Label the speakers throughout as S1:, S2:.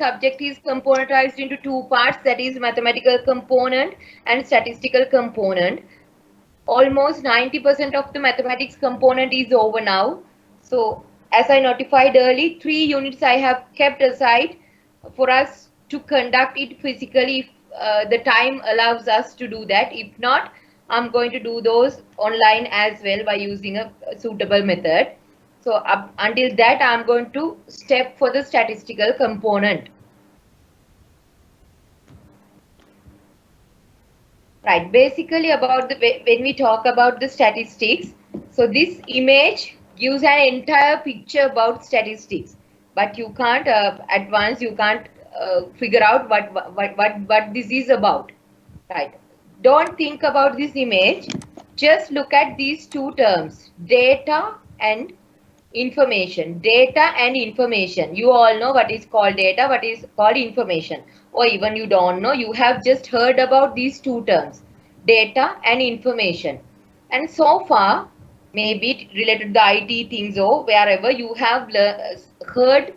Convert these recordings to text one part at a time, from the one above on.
S1: subject is componentized into two parts, that is mathematical component and statistical component. Almost 90% of the mathematics component is over now. So as I notified early, 3 units I have kept aside for us to conduct it physically if the time allows us to do that. If not, I'm going to do those online as well by using a suitable method. So until that, I'm going to step for the statistical component. Right, basically about when we talk about the statistics, so this image gives an entire picture about statistics, but you can't at once you can't figure out what this is about. Right. Don't think about this image. Just look at these two terms, data and information. Data and information. You all know what is called data, what is called information. Or even you don't know, you have just heard about these two terms, data and information. And so far, maybe related to the IT things or wherever you have heard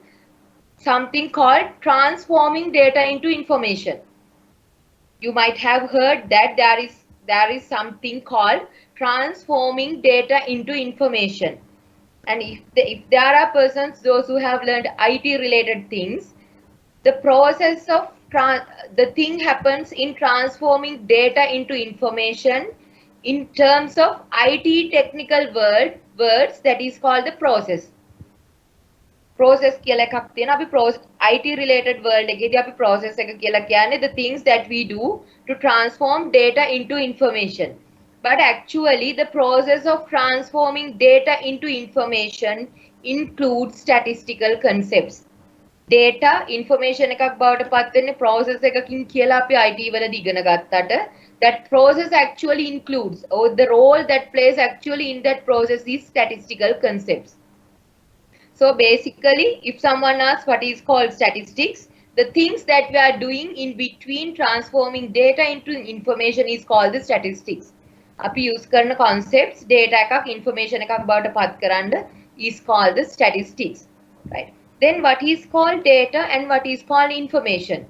S1: something called transforming data into information. You might have heard that there is something called transforming data into information. And if there are persons, those who have learned IT related things, the process of the thing happens in transforming data into information in terms of IT technical words, that is called the process. Process කියලා එකක් තියෙනවා. අපි IT related world එකේදී අපි process එක කියලා කියන්නේ the things that we do to transform data into information. But actually the process of transforming data into information includes statistical concepts. Data information එකක් බවට පත් වෙන්නේ process එකකින් කියලා අපි IT වලදී ඉගෙන ගත්තට that process actually includes, or the role that plays actually in that process is statistical concepts. So basically, if someone asks what is called statistics, the things that we are doing in between transforming data into information is called the statistics. අපි use කරන concepts, data එකක් information එකක් බවට පත් කරන්න is called the statistics. Right. Then what is called data and what is called information?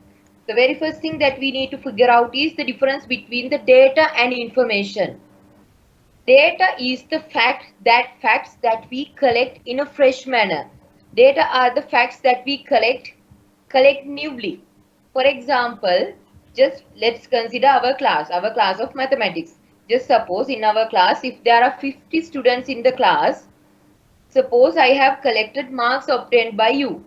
S1: The very first thing that we need to figure out is the difference between the data and information. Data is the facts that we collect in a fresh manner. Data are the facts that we collectively. For example, just let's consider our class of mathematics. Just suppose in our class, if there are 50 students in the class, suppose I have collected marks obtained by you.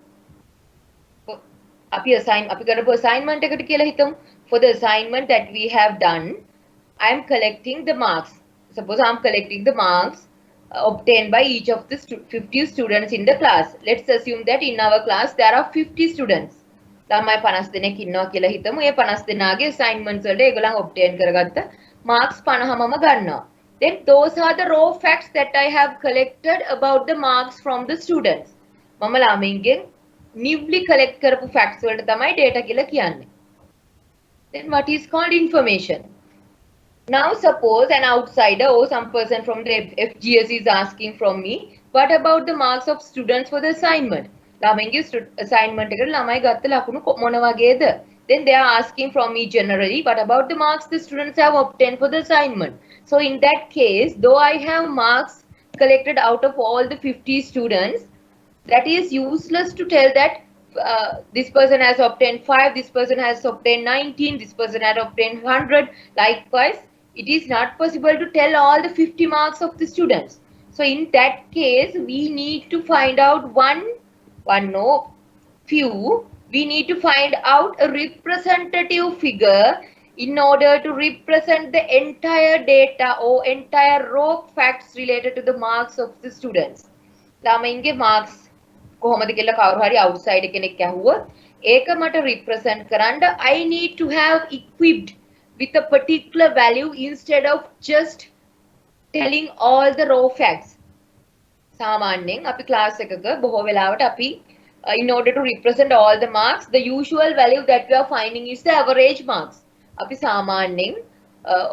S1: අපි කරපු assignment එකට කියලා හිතමු. For the assignment that we have done, I am collecting the marks. Suppose I am collecting the marks obtained by each of the 50 students in the class. Let's assume that in our class there are 50 students. ළමයි 50 දෙනෙක් ඉන්නවා කියලා හිතමු. ඒ 50 දෙනාගේ assignments වලට ඒගොල්ලන් obtain කරගත්ත marks 50මම ගන්නවා. Then those are the raw facts that I have collected about the marks from the students. මම ළමයින්ගෙන් newly collect කරපු facts වලට තමයි data කියලා කියන්නේ. Then what is called information? Now suppose an outsider or some person from the FGS is asking from me, what about the marks of students for the assignment? ළමයින්ගේ assignment එකට ළමයි ගත්ත ලකුණු මොන වගේද? Then they are asking from me generally, what about the marks the students have obtained for the assignment? So in that case, though I have marks collected out of all the 50 students, that is useless to tell that this person has obtained 5, this person has obtained 19, this person has obtained 100. Likewise, it is not possible to tell all the 50 marks of the students. So in that case, we need to find out we need to find out a representative figure in order to represent the entire data or entire raw facts related to the marks of the students. ළමයින්ගේ marks කොහොමද කියලා කවුරු හරි outside කෙනෙක් ඇහුවොත් ඒක මට represent කරන්න I need to have equipped with a particular value instead of just telling all the raw facts. සාමාන්‍යයෙන් අපි class එකක බොහෝ වෙලාවට අපි in order to represent all the marks, the usual value that we are finding is the average marks. අපි සාමාන්‍යයෙන්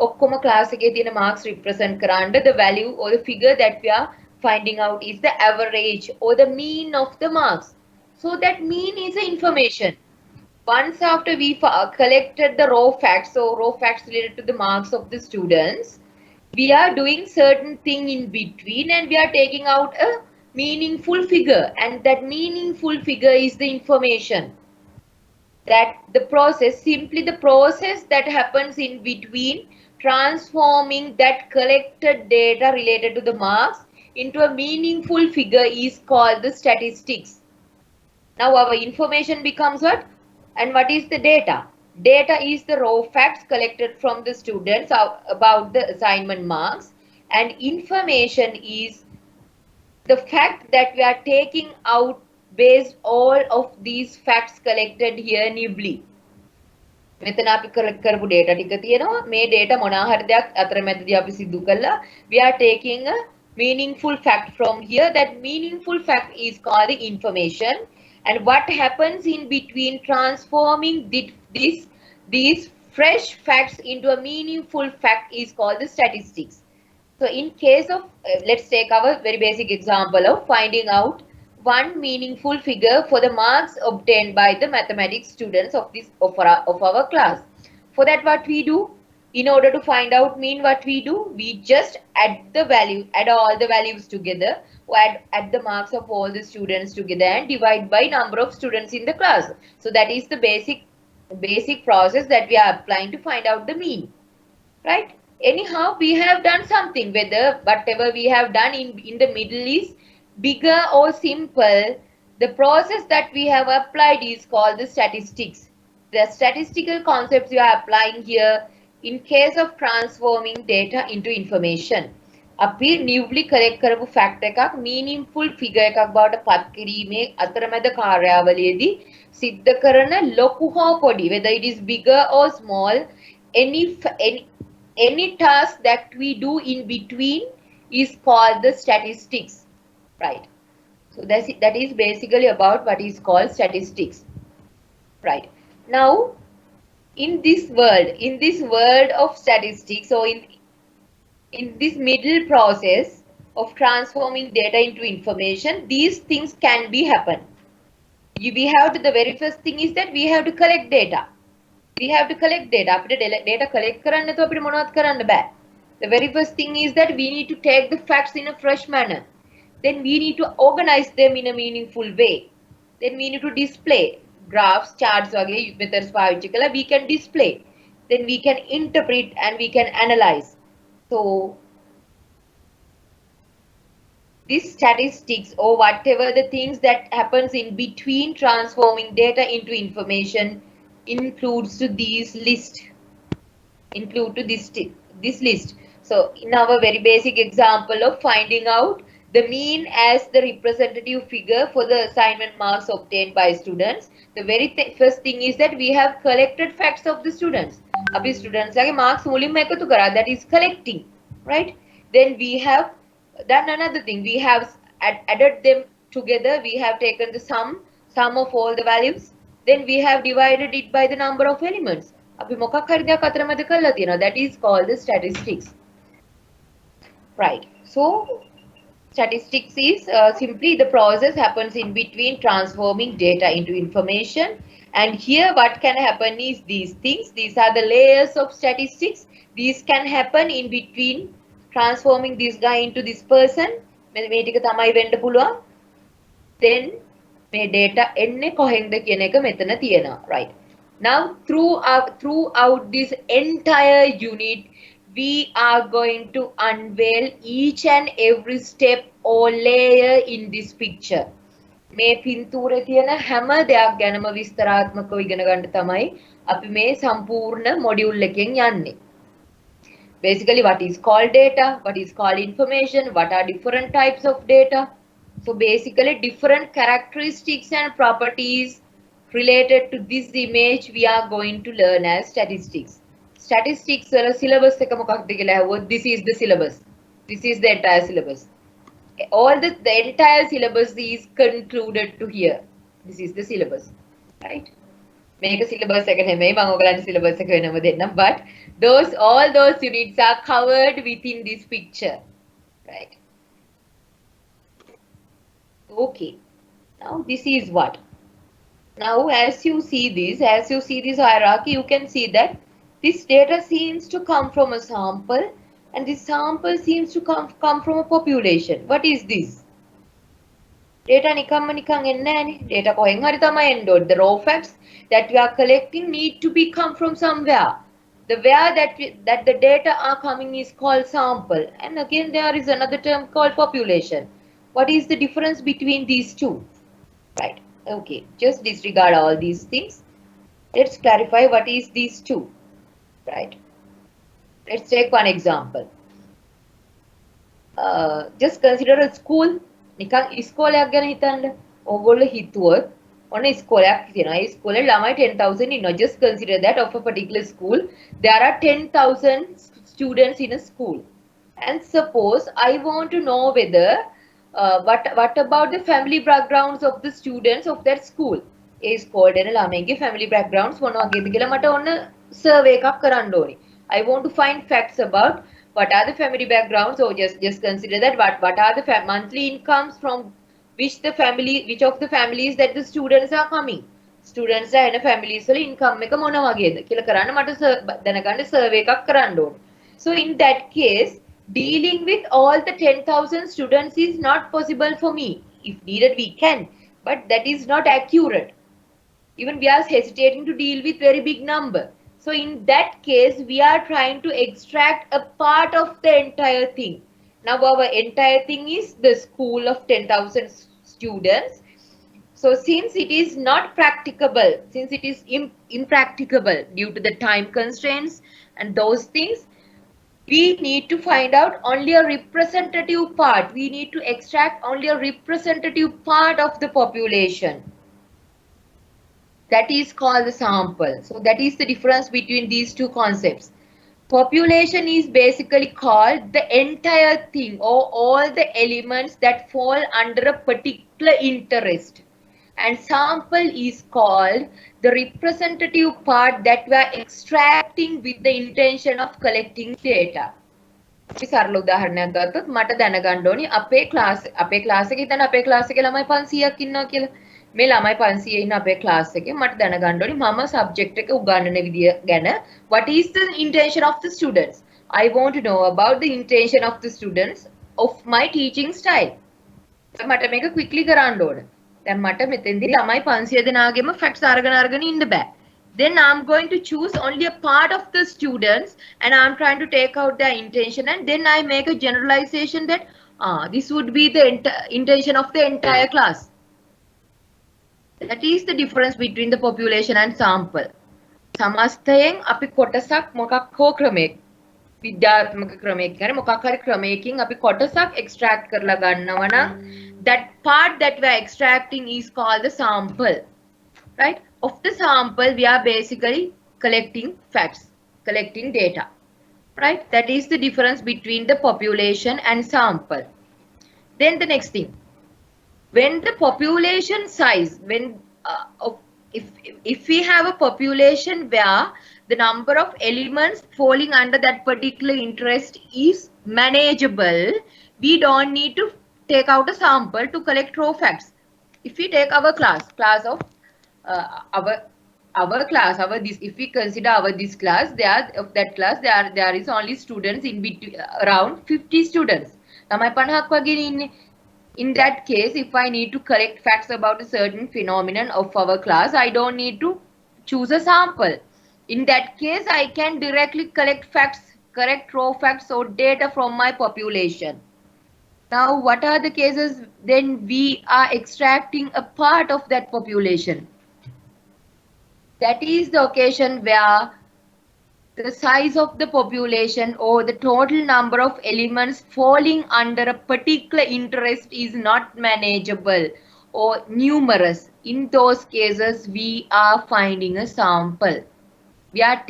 S1: ඔක්කොම class එකේ තියෙන marks represent කරන්න the value or the figure that we are finding out is the average or the mean of the marks. So that mean is the information. once after we collected the raw facts, so raw facts related to the marks of the students, we are doing certain thing in between and we are taking out a meaningful figure, and that meaningful figure is the information. That the process, simply the process that happens in between transforming that collected data related to the marks into a meaningful figure is called the statistics. Now our information becomes what? And what is the data? Data is the raw facts collected from the students about the assignment marks, and information is the fact that we are taking out based all of these facts collected here nibly. මෙතන අපි කරපු data ටික තියෙනවා. මේ data මොනවා හරි දෙයක් අතරමැදදී අපි සිදු කළා. We are taking a meaningful fact from here. That meaningful fact is called the information. And what happens in between transforming these fresh facts into a meaningful fact is called the statistics. So in case of, let's take our very basic example of finding out one meaningful figure for the marks obtained by the mathematics students of our class. For that, what we do, in order to find out mean, what we do, we just add all the values together, or add the marks of all the students together and divide by number of students in the class. So that is the basic process that we are applying to find out the mean, right? Anyhow, we have done something, whether whatever we have done in the middle is bigger or simple, the process that we have applied is called the statistics. The statistical concepts we are applying here in case of transforming data into information. අපි newly collect කරපු fact එකක් meaningful figure එකක් බවට පත් කිරීමේ අතරමැද කාර්යාවලියේදී සිද්ධ කරන ලොකු හෝ පොඩි, whether it is bigger or small, any task that we do in between is called the statistics, right? So that is basically about what is called statistics, right? Now in this world of statistics, or in this middle process of transforming data into information, these things can be happen. The very first thing is that we have to collect data. We have to collect data. අපිට data collect කරන්න නැතුව අපිට මොනවත් කරන්න බෑ. The very first thing is that we need to take the facts in a fresh manner. Then we need to organize them in a meaningful way. Then we need to display graphs, charts වගේ methods පාවිච්චි කරලා we can display. Then we can interpret and we can analyze. So this statistics, or whatever the things that happens in between transforming data into information, includes to this list. So in our very basic example of finding out the mean as the representative figure for the assignment marks obtained by students, the very first thing is that we have collected facts of the students. Abi students lage marks මුලින්ම එකතු කරා, that is collecting, right? Then we have done another thing, we have added them together, we have taken the sum of all the values, then we have divided it by the number of elements. අපි මොකක් හරි දෙයක් අතරමැද කරලා තියෙනවා, that is called the statistics, right? So statistics is simply the process happens in between transforming data into information. And here what can happen is these things. These are the layers of statistics. These can happen in between transforming this guy into this person. මේ ටික තමයි වෙන්න පුළුවන්. Then මේ data එන්නේ කොහෙන්ද කියන එක මෙතන තියෙනවා, right? Now throughout this entire unit, we are going to unveil each and every step or layer in this picture. මේ පින්තූරේ තියෙන හැම දෙයක් ගැනම විස්තරාත්මකව ඉගෙන ගන්න තමයි අපි මේ සම්පූර්ණ මොඩියුල් එකෙන් යන්නේ. Basically, what is called data, what is called information, what are different types of data. So basically different characteristics and properties related to this image we are going to learn as statistics. Statistics syllabus එක මොකක්ද කියලා ඇහුවොත්, this is the syllabus. This is the entire syllabus. All the entire syllabus is concluded to here. This is the syllabus, right? මේක syllabus එක නෙමෙයි, මම ඔයගලන්ට syllabus එක වෙනම දෙන්නම්, but all those units are covered within this picture, right? Okay, now this is what Now, as you see this hierarchy, you can see that this data seems to come from a sample, and this sample seems to come from a population. What is this? Data නිකම්ම නිකන් එන්නේ නැහනේ. Data කොහෙන් හරි තමයි එන්න ඕනේ. The raw facts that we are collecting need to be come from somewhere. The where that the data are coming is called sample. And again, there is another term called population. What is the difference between these two? Right. Okay. Just disregard all these things. Let's clarify what is these two. Right. Let's take one example. Just consider a school. නිකන් ඉස්කෝලයක් ගැන හිතන්න. ඕගොල්ලෝ හිතුවොත් ඔන්න ඉස්කෝලයක් තියෙනවා. ඒ ඉස්කෝලේ ළමයි 10,000 ඉන්නවා. Just consider that of a particular school there are 10,000 students in a school. And suppose I want to know whether what about the family backgrounds of the students of that school. ඒ ඉස්කෝලේ යන ළමයින්ගේ family backgrounds මොන වගේද කියලා මට ඔන්න survey එකක් කරන්න ඕනේ. I want to find facts about what are the family backgrounds, or just consider that what are the monthly incomes from which of the families that the students are coming. Students are in a families වල income එක මොන වගේද කියලා කරන්න මට දැනගන්න survey එකක් කරන්න ඕනේ. So in that case, dealing with all the 10,000 students is not possible for me. If needed, we can, but that is not accurate. Even we are hesitating to deal with very big number. So in that case, we are trying to extract a part of the entire thing. Now our entire thing is the school of 10,000 students. So since it is not practicable, since it is impracticable due to the time constraints and those things, we need to find out only a representative part. We need to extract only a representative part of the population. That is called the sample. So that is the difference between these two concepts. Population is basically called the entire thing or all the elements that fall under a particular interest. And sample is called the representative part that we are extracting with the intention of collecting data. අපි සරල උදාහරණයක් ගත්තොත් මට දැනගන්න ඕනි අපේ class එකේ හිතන්න අපේ ක්ලාස් එකේ ළමයි 500ක් ඉන්නවා කියලා. මේ ළමයි 500 ඉන්න අපේ ක්ලාස් එකේ මට දැනගන්න ඕනි මම සබ්ජෙක්ට් එක උගන්වන විදිය ගැන. What is the intention of the students? I want to know about the intention of the students of my teaching style. මට මේක quickly කරන්න ඕන. දැන් මට මෙතෙන්දී ළමයි 500 දෙනාගේම facts අරගෙන ඉන්න බෑ. Then I'm going to choose only a part of the students and I'm trying to take out their intention, and then I make a generalization that this would be the intention of the entire class. That is the difference between the population and sample. සමස්තයෙන් අපි කොටසක් මොකක් හෝ ක්‍රමයක විද්‍යාත්මක ක්‍රමයක හරි මොකක් හරි ක්‍රමයකින් අපි කොටසක් extract කරලා ගන්නවා නම් that part that we are extracting is called the sample. Right? Of the sample, we are basically collecting facts, collecting data. Right? That is the difference between the population and sample. Then the next thing. When the population size, if we have a population where the number of elements falling under that particular interest is manageable, we don't need to take out a sample to collect raw facts. If we take our class of if we consider this class, there is only students in between around 50 students. ළමයි 50ක් වගේ ඉන්නේ. In that case, if I need to collect facts about a certain phenomenon of our class, I don't need to choose a sample. In that case, I can directly collect raw facts or data from my population. Now, what are the cases then we are extracting a part of that population? That is the occasion where the size of the population or the total number of elements falling under a particular interest is not manageable or numerous. In those cases, we are finding a sample. We are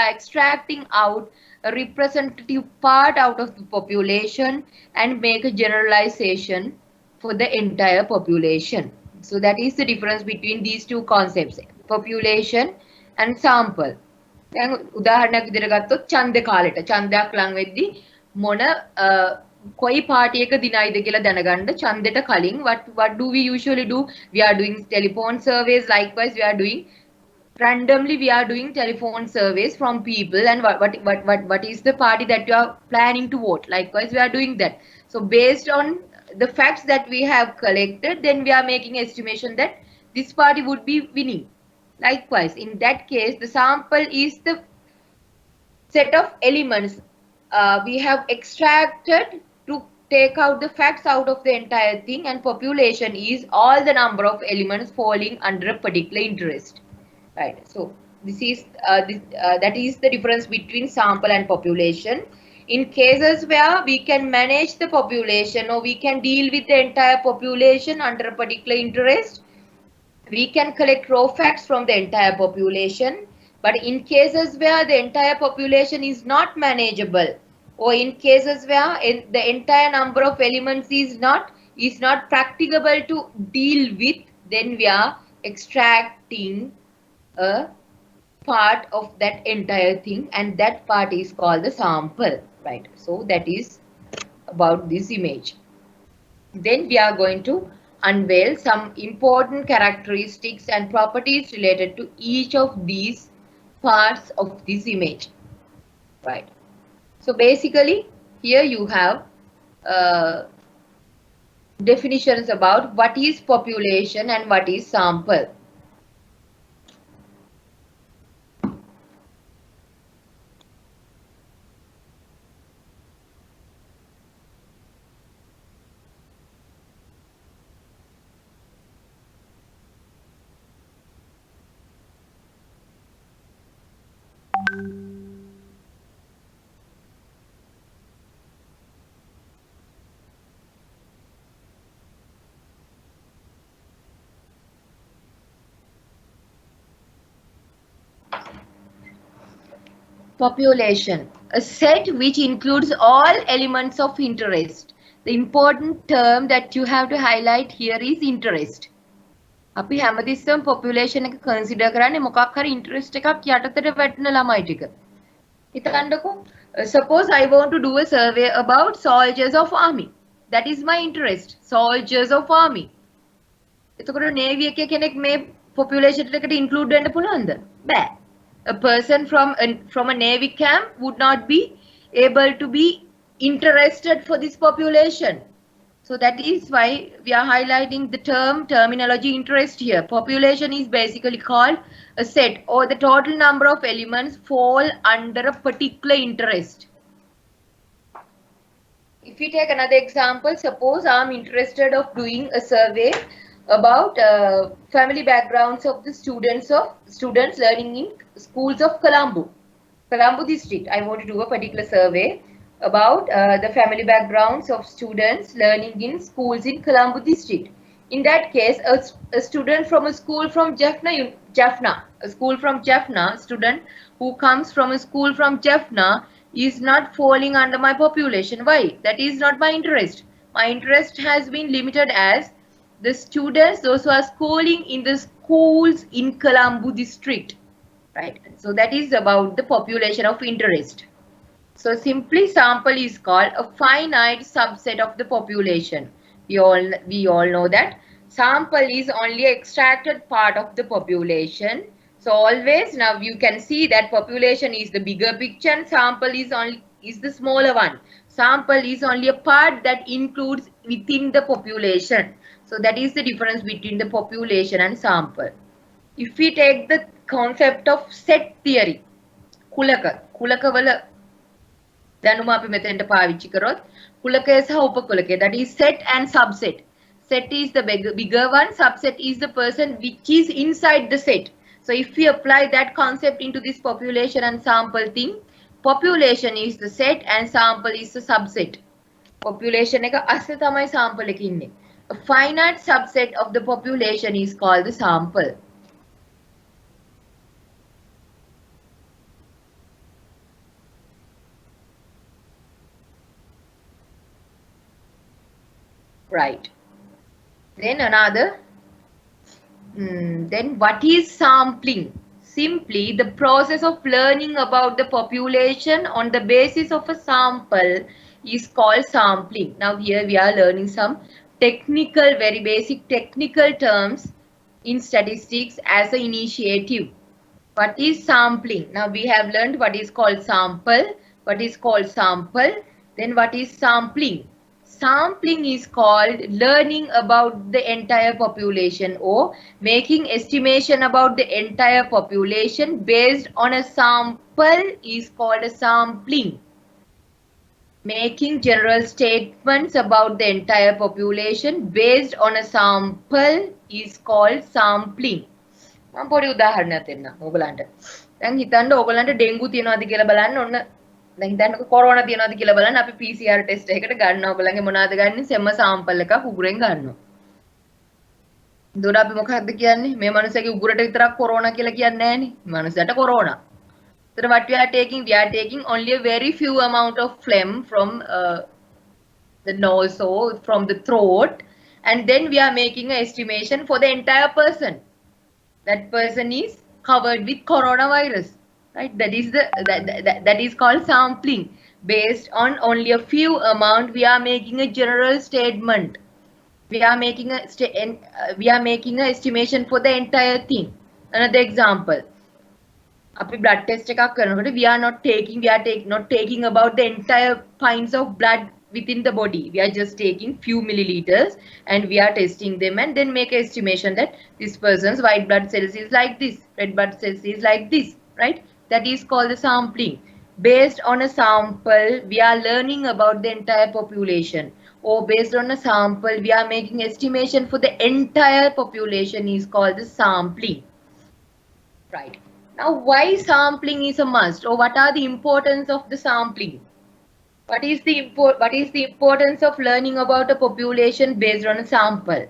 S1: extracting out a representative part out of the population and make a generalization for the entire population. So that is the difference between these two concepts, population and sample. දැන් උදාහරණයක් විදිහට ගත්තොත් ඡන්ද කාලෙට ඡන්දයක් ලං වෙද්දී මොන කොයි party එක දිනයිද කියලා දැනගන්න ඡන්දෙට කලින් what do we usually do? We are doing telephone surveys. Likewise, we are doing randomly, we are doing telephone surveys from people, and what is the party that you are planning to vote. Likewise, we are doing that. So based on the facts that we have collected, then we are making estimation that this party would be winning. Likewise, in that case, the sample is the set of elements we have extracted to take out the facts out of the entire thing, and population is all the number of elements falling under a particular interest. Right. So this is that is the difference between sample and population. In cases where we can manage the population, or we can deal with the entire population under a particular interest, we can collect raw facts from the entire population. But in cases where the entire population is not manageable, or in cases where the entire number of elements is not practicable to deal with, then we are extracting a part of that entire thing, and that part is called the sample, right? So that is about this image. Then we are going to unveil some important characteristics and properties related to each of these parts of this image, right? So basically here you have definitions about what is population and what is sample. Population, a set which includes all elements of interest. The important term that you have to highlight here is interest. අපි හැමතිස්සෙම population එක consider කරන්නේ මොකක් හරි interest එකක් යටතට වැටෙන ළමයි ටික. හිතන්නකෝ, suppose I want to do a survey about soldiers of army. That is my interest, soldiers of army. එතකොට navy එකේ කෙනෙක් මේ population එකට include වෙන්න පුළුවන්ද? බෑ. A person from a navy camp would not be able to be interested for this population. So that is why we are highlighting the terminology interest here. Population is basically called a set, or the total number of elements fall under a particular interest. If we take another example, suppose I am interested of doing a survey about family backgrounds of the students learning in schools of Colombo district. I want to do a particular survey about the family backgrounds of students learning in schools in Colombo district. In that case, a student from a school from Jaffna, student who comes from a school from Jaffna is not falling under my population. Why? That is not my interest. My interest has been limited as the students, those who are schooling in the schools in Colombo district, right? So that is about the population of interest. So simply sample is called a finite subset of the population. We all know that sample is only extracted part of the population. So always now you can see that population is the bigger picture and sample is the smaller one. Sample is only a part that includes within the population. So that is the difference between the population and sample. If we take the concept of set theory, කුලක වල දැනුම අපි මෙතෙන්ට පාවිච්චි කරොත් කුලකය සහ උපකුලකය, that is set and subset. Set is the bigger one, subset is the person which is inside the set. So if we apply that concept into this population and sample thing, population is the set and sample is the subset. Population එක අස්සේ තමයි sample එක ඉන්නේ. A finite subset of the population is called the sample. Right. Then another. Then what is sampling? Simply the process of learning about the population on the basis of a sample is called sampling. Now here we are learning some technical, very basic technical terms in statistics as an initiative. What is sampling? Now we have learned what is called sample, what is called sample, then what is sampling. Sampling is called learning about the entire population or making estimation about the entire population based on a sample is called a sampling. Making general statements about the entire population based on a sample is called sampling. මම පොඩි උදාහරණයක් දෙන්නම් ඕගලන්ට. දැන් හිතන්න ඕගලන්ට dengue තියනවාද කියලා බලන්න ඔන්න දැන් හිතන්නකෝ කොරෝනා තියනවාද කියලා බලන්න අපි PCR ටෙස්ට් එකකට ගන්නවා ඕගලන්ගේ මොනවද ගන්නේ සෙම සාම්පල් එකක් උගුරෙන් ගන්නවා. එතකොට අපි මොකක්ද කියන්නේ? මේ මනුස්සයාගේ උගුරට විතරක් කොරෝනා කියලා කියන්නේ නැහනේ. මනුස්සයාට corona. So what we are taking only a very few amount of phlegm from the nose or from the throat, and then we are making an estimation for the entire person. That person is covered with coronavirus, right? That is called sampling. Based on only a few amount, we are making a general statement. We are making a estimation for the entire thing. Another example. අපි blood test එකක් කරනකොට we are not taking about the entire pints of blood within the body. We are just taking few milliliters and we are testing them and then make an estimation that this person's white blood cells is like this, red blood cells is like this, right? That is called the sampling. Based on a sample, we are learning about the entire population, or based on a sample, we are making estimation for the entire population is called the sampling, right? Now, why sampling is a must, or what are the importance of the sampling? What is the importance of learning about a population based on a sample?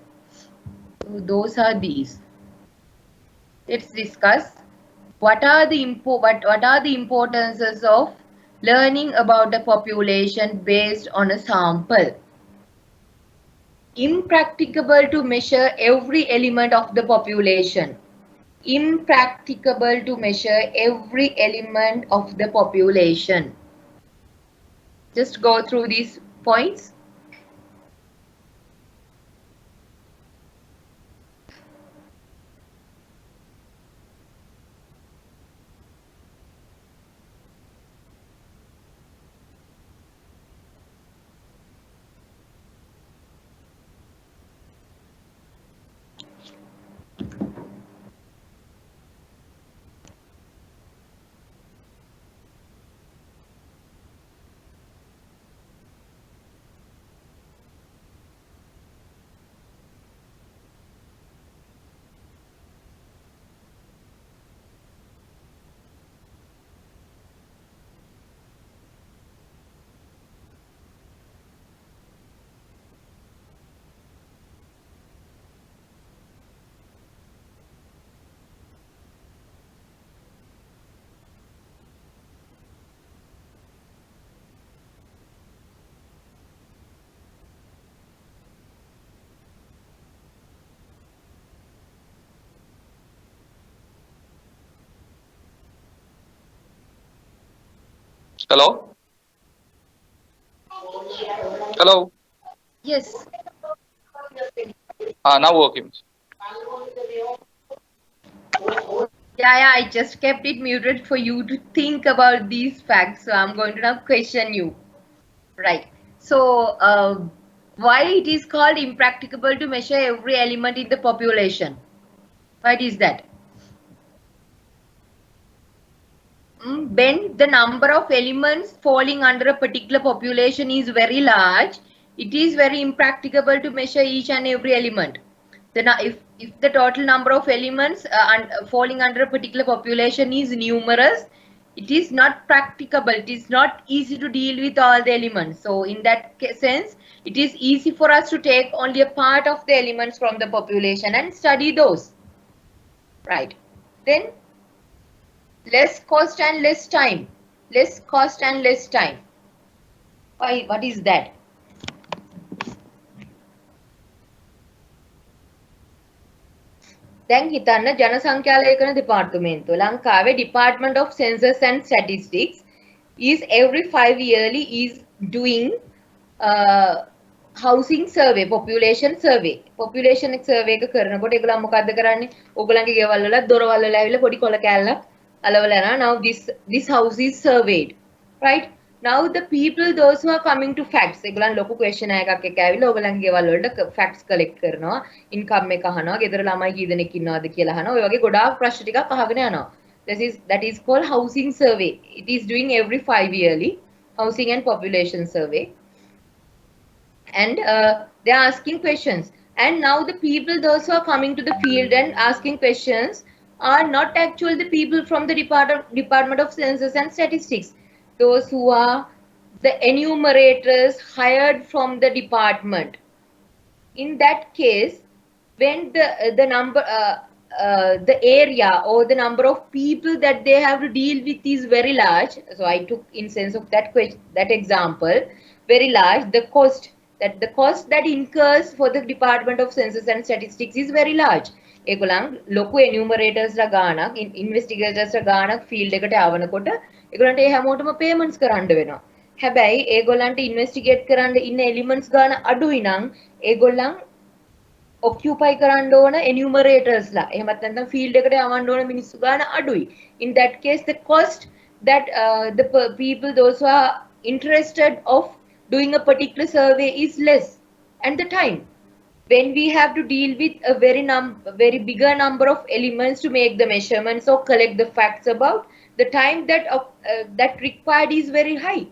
S1: So those are these. Let's discuss what are the importances of learning about a population based on a sample. Impracticable to measure every element of the population. Impracticable to measure every element of the population. Just go through these points.
S2: Hello? Hello?
S1: Yes.
S2: Now working.
S1: Yeah, I just kept it muted for you to think about these facts. So I'm going to now question you. Right. So why it is called impracticable to measure every element in the population? Why is that? When the number of elements falling under a particular population is very large, it is very impracticable to measure each and every element. Then if the total number of elements falling under a particular population is numerous, it is not practicable. It is not easy to deal with all the elements. So in that sense, it is easy for us to take only a part of the elements from the population and study those. Right. Then less cost and less time. Less cost and less time. Why? What is that? දැන් හිතන්න ජනසංඛ්‍යා ලේඛන දෙපාර්තමේන්තුව ලංකාවේ Department of Census and Statistics is every 5 yearly is doing housing survey, population survey. Population survey එක කරනකොට ඒගොල්ලෝ මොකද්ද කරන්නේ? ඕගොල්ලන්ගේ ගෙවල් වල දොරවල් වල ඇවිල්ලා පොඩි කොළ කෑල්ලක් අලවලා යනවා. Now this house is surveyed. Right? Now the people those who are coming to facts ඒගොල්ලන් ලොකු question එකක් එක්ක ඇවිල්ලා ඕගොල්ලන්ගේ ගෙවල් වලට facts collect කරනවා. income එක අහනවා. ගෙදර ළමයි කී දෙනෙක් ඉන්නවද කියලා අහනවා. ඔය වගේ ගොඩාක් ප්‍රශ්න ටිකක් අහගෙන යනවා. That is called housing survey. It is doing every 5 yearly housing and population survey. And they are asking questions. And now the people, those who are coming to the field and asking questions, are not actually the people from the Department of Census and Statistics. Those who are the enumerators hired from the department. In that case, when the number, the area or the number of people that they have to deal with is very large. So I took in sense of that example, very large. The cost that incurs for the Department of Census and Statistics is very large. ඒගොල්ලන් ලොකු එනියුමරේටර්ස් ලා ගානක් ඉන්වෙස්ටිගේටර්ස් ලා ගානක් field එකට යවනකොට ඒගොල්ලන්ට ඒ හැමෝටම payments කරන්න වෙනවා. හැබැයි ඒගොල්ලන්ට ඉන්වෙස්ටිගේට් කරන්න ඉන්න එලිමන්ට්ස් ගාන අඩුයි නම් ඒගොල්ලන් occupy කරන්න ඕන enumerators ලා. එහෙමත් නැත්නම් field එකට යවන්න ඕන මිනිස්සු ගාන අඩුයි. In that case the cost that the people those who are interested of doing a particular survey is less, and the time when we have to deal with a very bigger number of elements to make the measurements or collect the facts about, the time that required is very high.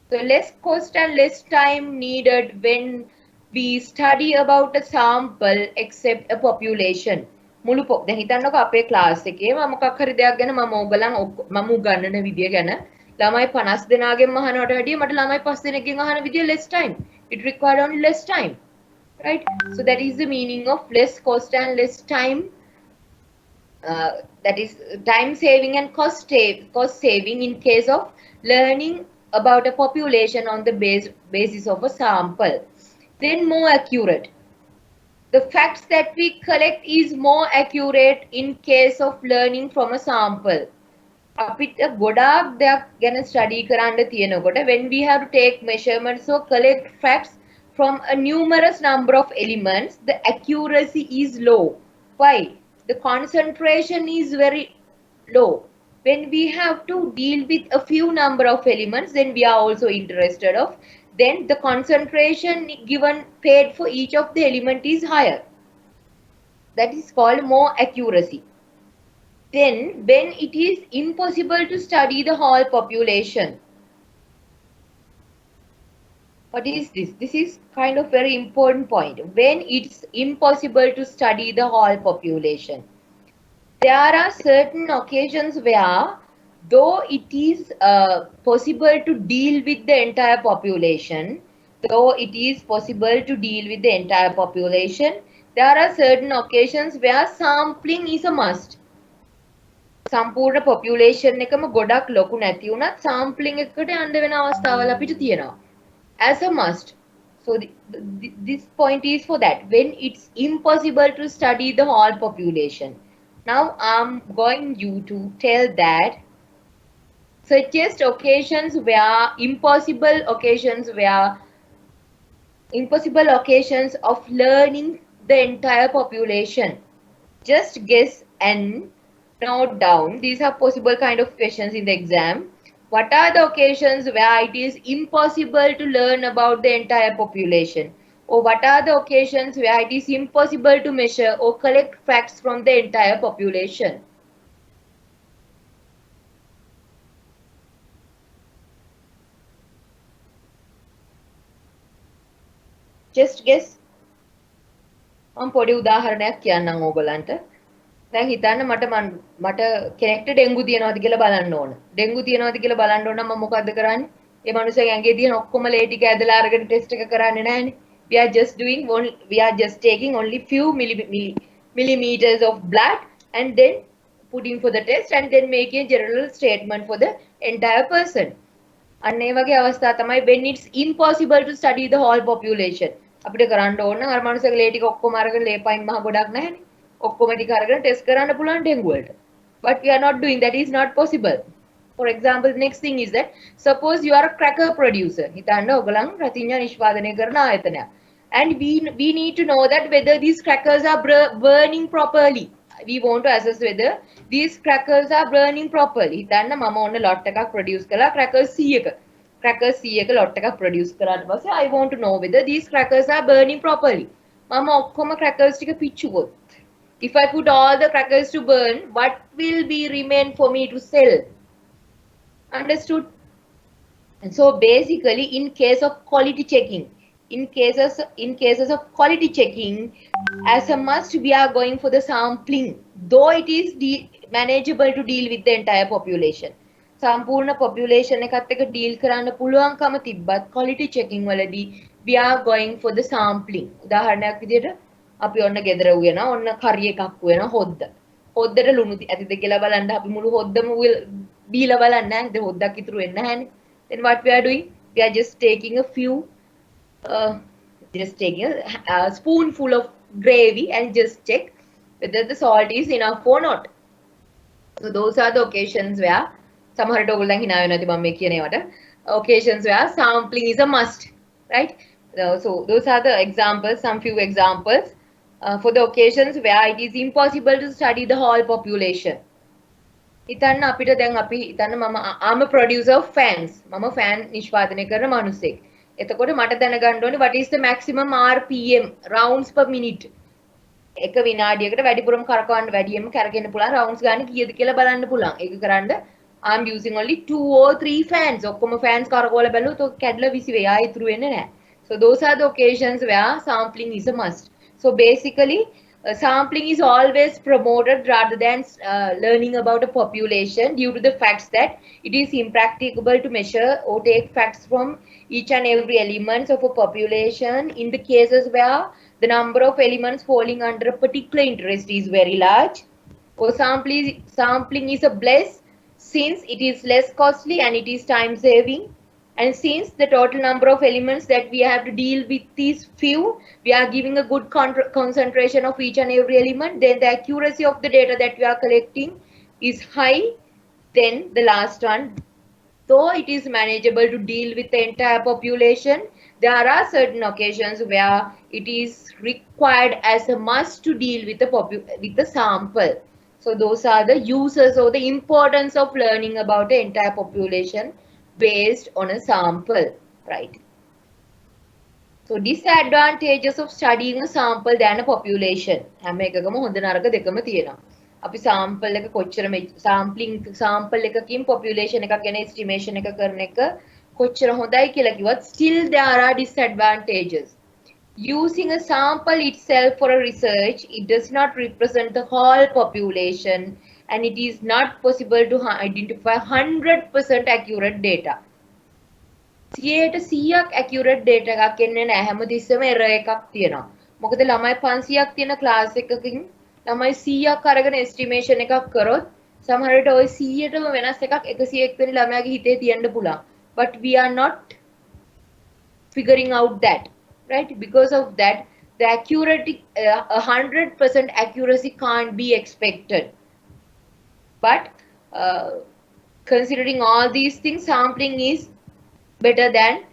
S1: So less cost and less time needed when we study about a sample except a population. මුළු දැන් හිතන්නකෝ අපේ class එකේ මම මොකක් හරි දෙයක් ගැන මම උගන්වන විදිය ගැන ළමයි 50 දෙනාගෙන් අහනවට වැඩිය මට ළමයි 5 දෙනෙක්ගෙන් අහන විදිය less time. It required only less time. Right? So that is the meaning of less cost and less time. That is time saving and cost saving in case of learning about a population on the basis of a sample. Then more accurate. The facts that we collect is more accurate in case of learning from a sample. අපිට ගොඩාක් දෙයක් ගැන study කරන්න තියෙනකොට when we have to take measurements or collect facts from a numerous number of elements, the accuracy is low. Why? The concentration is very low. When we have to deal with a few number of elements, then we are also interested of, then the concentration given paid for each of the element is higher. That is called more accuracy. Then when it is impossible to study the whole population, what is this? This is kind of very important point. When it's impossible to study the whole population, there are certain occasions where though it is possible to deal with the entire population, there are certain occasions where sampling is a must. සම්පූර්ණ population එකම ගොඩක් ලොකු නැති වුණත් sampling එකකට යන්න වෙන අවස්ථාවල් අපිට තියෙනවා. As a must. So this point is for that. When it's impossible to study the whole population. Now I'm going you to tell that suggest impossible occasions of learning the entire population. Just guess and note down. These are possible kind of questions in the exam. What are the occasions where it is impossible to learn about the entire population? Or what are the occasions where it is impossible to measure or collect facts from the entire population? Just guess. මම පොඩි උදාහරණයක් කියන්නම් ඕගොල්ලන්ට. දැන් හිතන්න මට කෙනෙක්ට dengue තියෙනවද කියලා බලන්න ඕන. ඩෙන්ගු තියෙනවද කියලා බලන්න ඕන නම් මම මොකද්ද කරන්නේ? ඒ මනුස්සයාගේ ඇඟේ තියෙන ඔක්කොම ලේ ටික ඇදලා අරගෙන ටෙස්ට් එක කරන්නේ නැහනේ. We are just taking only few millimeters of blood and then putting for the test and then making a general statement for the entire person. අන්න ඒ වගේ අවස්ථා තමයි when it's impossible to study the whole population. අපිට කරන්න ඕන නම් අර මනුස්සයාගේ ලේ ටික ඔක්කොම අරගෙන ලේ පයින් මහ ගොඩක් නැහැනේ. ඔක්කොම ටික අරගෙන ටෙස්ට් කරන්න පුළුවන් ඩෙන්ගු වලට. But we are not doing that. Is not possible. For example, next thing is that suppose you are a cracker producer. හිතන්න ඔයගලන් රතිඤ්ඤා නිෂ්පාදනය කරන ආයතනයක්. And we need to know that whether these crackers are burning properly. We want to assess whether these crackers are burning properly. හිතන්න මම ඕන lot එකක් produce කළා crackers 100ක. Crackers 100ක lot එකක් produce කරාට පස්සේ I want to know whether these crackers are burning properly. මම ඔක්කොම crackers ටික පිච්චුවොත් if I put all the crackers to burn, what will be remain for me to sell? Understood? And so basically, in case of quality checking, in cases of quality checking, as a must, we are going for the sampling, though it is manageable to deal with the entire population. සම්පූර්ණ population එකත් එක්ක deal කරන්න පුළුවන්කම තිබ්බත් quality checking වලදී we are going for the sampling. උදාහරණයක් විදිහට අපි ඔන්න ගෙදර උයනවා ඔන්න කරි එකක් උයනවා හොද්දට ලුණු ඇතිද කියලා බලන්න අපි මුළු හොද්දම බීලා බලන්නේ නැහැ. දැන් හොද්දක් ඉතුරු වෙන්නේ නැහැනේ. Then what we are doing? We are just taking a spoonful of gravy and just check whether the salt is enough or not. So those are the occasions where සමහරට ඔයගොල්ලෝ දැන් hina වෙනවා ඉතින් මම මේ කියන ඒවාට occasions where sampling is a must, right? So those are the examples, some few examples for the occasions where it is impossible to study the whole population. හිතන්න අපිට දැන් අපි හිතන්න මම I'm a producer of fans. මම fan නිෂ්පාදනය කරන මිනිහෙක්. එතකොට මට දැනගන්න ඕනේ what is the maximum RPM rounds per minute. එක විනාඩියකට වැඩිපුරම කරකවන්න වැඩියෙන්ම කරගෙන පුළුවන් rounds ගන්න කීයද කියලා බලන්න පුළුවන්. ඒක කරන්න I'm using only 2 or 3 fans. ඔක්කොම fans කරකවලා බැලුවොත් ඔක කැඩලා විසි වෙයි. ආයෙ ඉතුරු වෙන්නේ නැහැ. So those are the occasions where sampling is a must. So basically sampling is always promoted rather than learning about a population due to the facts that it is impracticable to measure or take facts from each and every element of a population in the cases where the number of elements falling under a particular interest is very large. Or sampling is a bless since it is less costly and it is time saving. And since the total number of elements that we have to deal with is few, we are giving a good concentration of each and every element, then the accuracy of the data that we are collecting is high. Then the last one, though it is manageable to deal with the entire population, there are certain occasions where it is required as a must to deal with the sample. So those are the uses or the importance of learning about the entire population based on a sample, right? So disadvantages of studying a sample than a population. හැම එකකම හොඳ නරක දෙකම තියෙනවා. අපි sample එක කොච්චර sample එකකින් population එකක් ගැන estimation එක කරන එක කොච්චර හොඳයි කියලා කිව්වත් still there are disadvantages. Using a sample itself for a research, it does not represent the whole population and it is not possible to identify 100% accurate data. 100% accurate data එකක් එන්නේ නැහැ. හැමතිස්සෙම error එකක් තියෙනවා. මොකද ළමයි 500ක් තියෙන class එකකින් ළමයි 100ක් අරගෙන estimation එකක් කරොත් සමහර විට ওই 100ටම වෙනස් එකක් 101 වෙනි ළමයාගේ හිතේ තියෙන්න පුළුවන්. But we are not figuring out that, right? Because of that, the accuracy, 100% accuracy can't be expected. But considering all these things, sampling is better than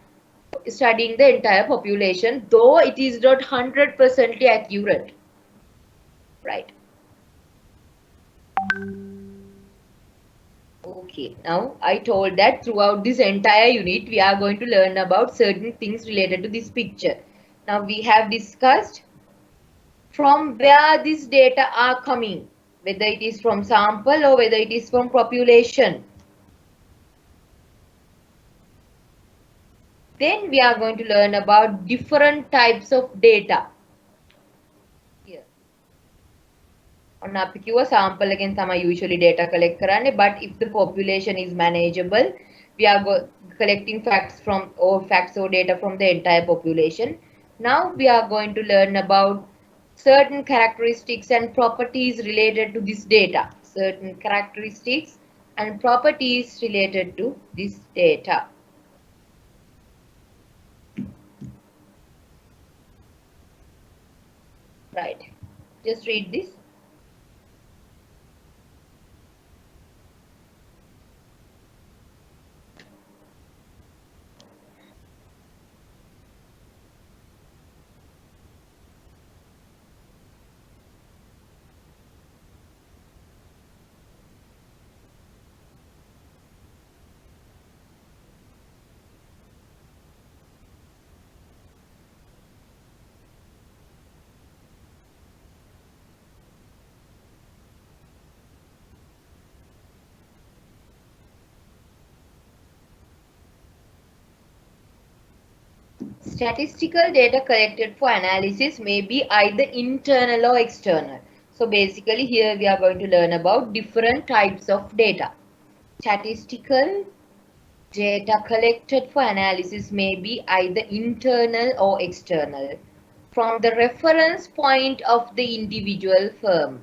S1: studying the entire population, though it is not 100% accurate, right? Okay, now I told that throughout this entire unit, we are going to learn about certain things related to this picture. Now we have discussed from where these data are coming, whether it is from sample or whether it is from population. Then we are going to learn about different types of data. Here. On අපි කිව්වා sample එකෙන් තමයි usually data collect කරන්නේ, but if the population is manageable, we are collecting facts or data from the entire population. Now we are going to learn about certain characteristics and properties related to this data. Certain characteristics and properties related to this data. Right. Just read this. Statistical data collected for analysis may be either internal or external. So basically here we are going to learn about different types of data. Statistical data collected for analysis may be either internal or external from the reference point of the individual firm.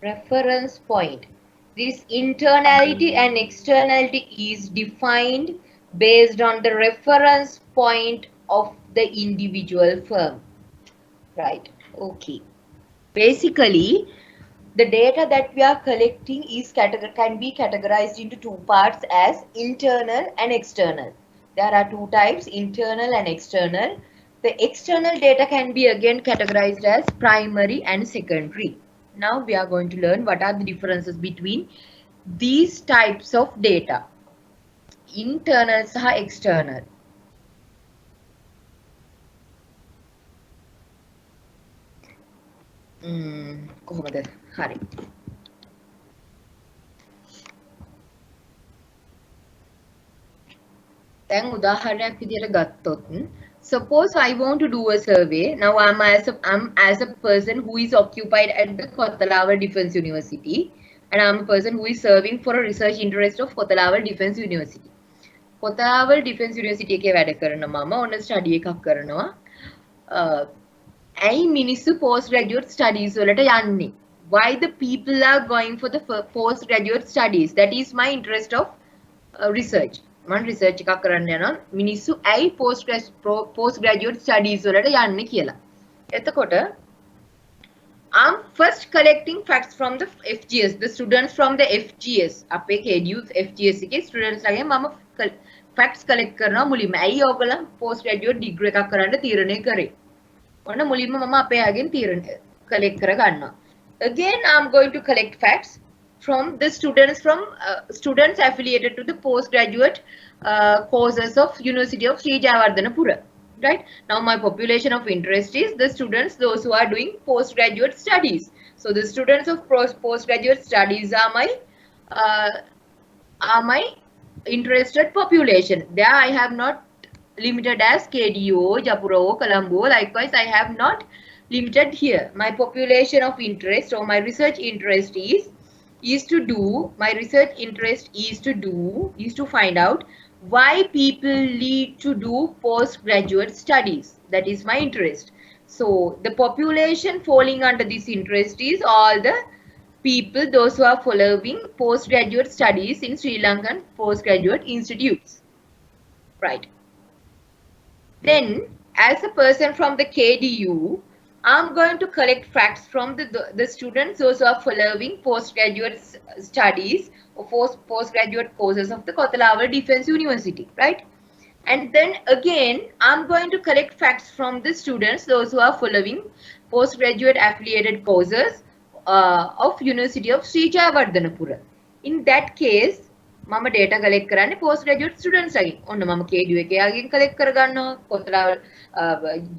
S1: Reference point. This internality and externality is defined based on the reference point of the individual firm. Right. Okay. Basically, the data that we are collecting can be categorized into two parts as internal and external. There are two types, internal and external. The external data can be again categorized as primary and secondary. Now we are going to learn what are the differences between these types of data. Internal saha external. කොහොමද? හරි. දැන් උදාහරණයක් විදියට ගත්තොත්, suppose I want to do a survey. Now I'm as a person who is occupied at the Kottalawa Defence University, and I'm a person who is serving for a research interest of Kottalawa Defence University. Kottalawa Defence University එකේ වැඩ කරන මම ඔන්න study එකක් කරනවා. ඇයි මිනිස්සු postgraduate studies වලට යන්නේ? Why the people are going for the postgraduate studies? That is my interest of research. මම රිසර්ච් එකක් කරන්න යනවා මිනිස්සු ඇයි postgraduate studies වලට යන්නේ කියලා. එතකොට I'm first collecting facts from the FGS, the students from the FGS. අපේ KDU FGS එකේ students ලාගෙන් මම facts collect කරනවා මුලින්ම. ඇයි ඕගොල්ලෝ postgraduate degree එකක් කරන්න තීරණය කරේ? ඔන්න මුලින්ම මම අපේ අයගෙන් තීරණය collect කර ගන්නවා. Again I'm going to collect facts from the students affiliated to the postgraduate courses of University of Sri Jayawardhanapura. Right now, my population of interest is the students, those who are doing postgraduate studies. So the students of postgraduate studies are my interested population. There I have not limited as KDO, Japuro, Colombo. Likewise, I have not limited here. My population of interest or my research interest is to find out why people need to do postgraduate studies. That is my interest. So the population falling under this interest is all the people, those who are following postgraduate studies in Sri Lankan postgraduate institutes. Right. Then, as a person from the KDU, I'm going to collect facts from the students, those who are following postgraduate studies or postgraduate courses of the Kottalawa Defence University, right? And then again, I'm going to collect facts from the students, those who are following postgraduate affiliated courses of University of Sri Jayawardhanapura. In that case, මම data collect කරන්නේ postgraduate students ලාගෙන්. ඔන්න මම KDU එකේ යාගෙන් collect කරගන්නවා. කොතලාව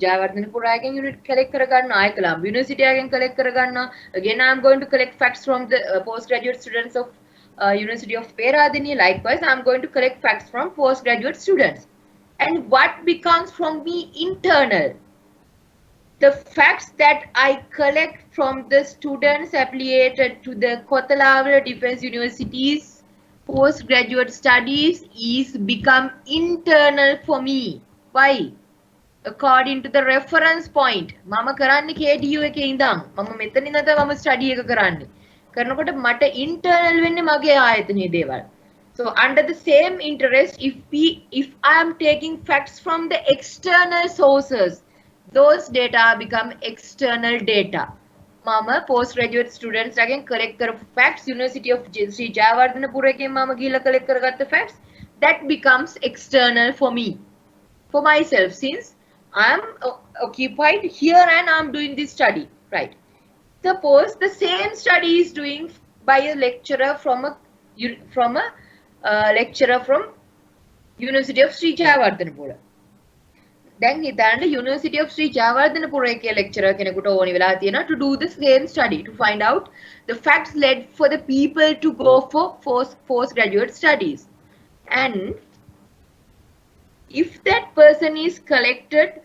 S1: Jayawardenepura යාගෙන් unit collect කරගන්නවා. ආයෙ Colombo University යාගෙන් collect කරගන්නවා. Again I am going to collect facts from the postgraduate students of University of Peradeniya. Likewise, I am going to collect facts from postgraduate students. And what becomes from me internal? The facts that I collect from the students affiliated to the Kottalawa Defence University's postgraduate studies is become internal for me. Why? According to the reference point. මම කරන්නේ KDU එකේ ඉඳන්. මම මෙතන ඉඳන් මම study එක කරන්නේ. කරනකොට මට internal වෙන්නේ මගේ ආයතනයේ දේවල්. So under the same interest, if I am taking facts from the external sources, those data become external data. Mama postgraduate students again collect කරපු facts, University of Sri Jayawardhanapura එකෙන් මම ගිහලා collect කරගත්ත facts, that becomes external for me, for myself, since I am occupied here and I am doing this study, right? Suppose the same study is doing by a lecturer from University of Sri Jayawardhanapura. දැන් හිතන්න University of Sri Jayawardhanapura එකේ lecturer කෙනෙකුට ඕනි වෙලා තියෙනවා to do the same study to find out the facts led for the people to go for postgraduate studies. And if that person is collected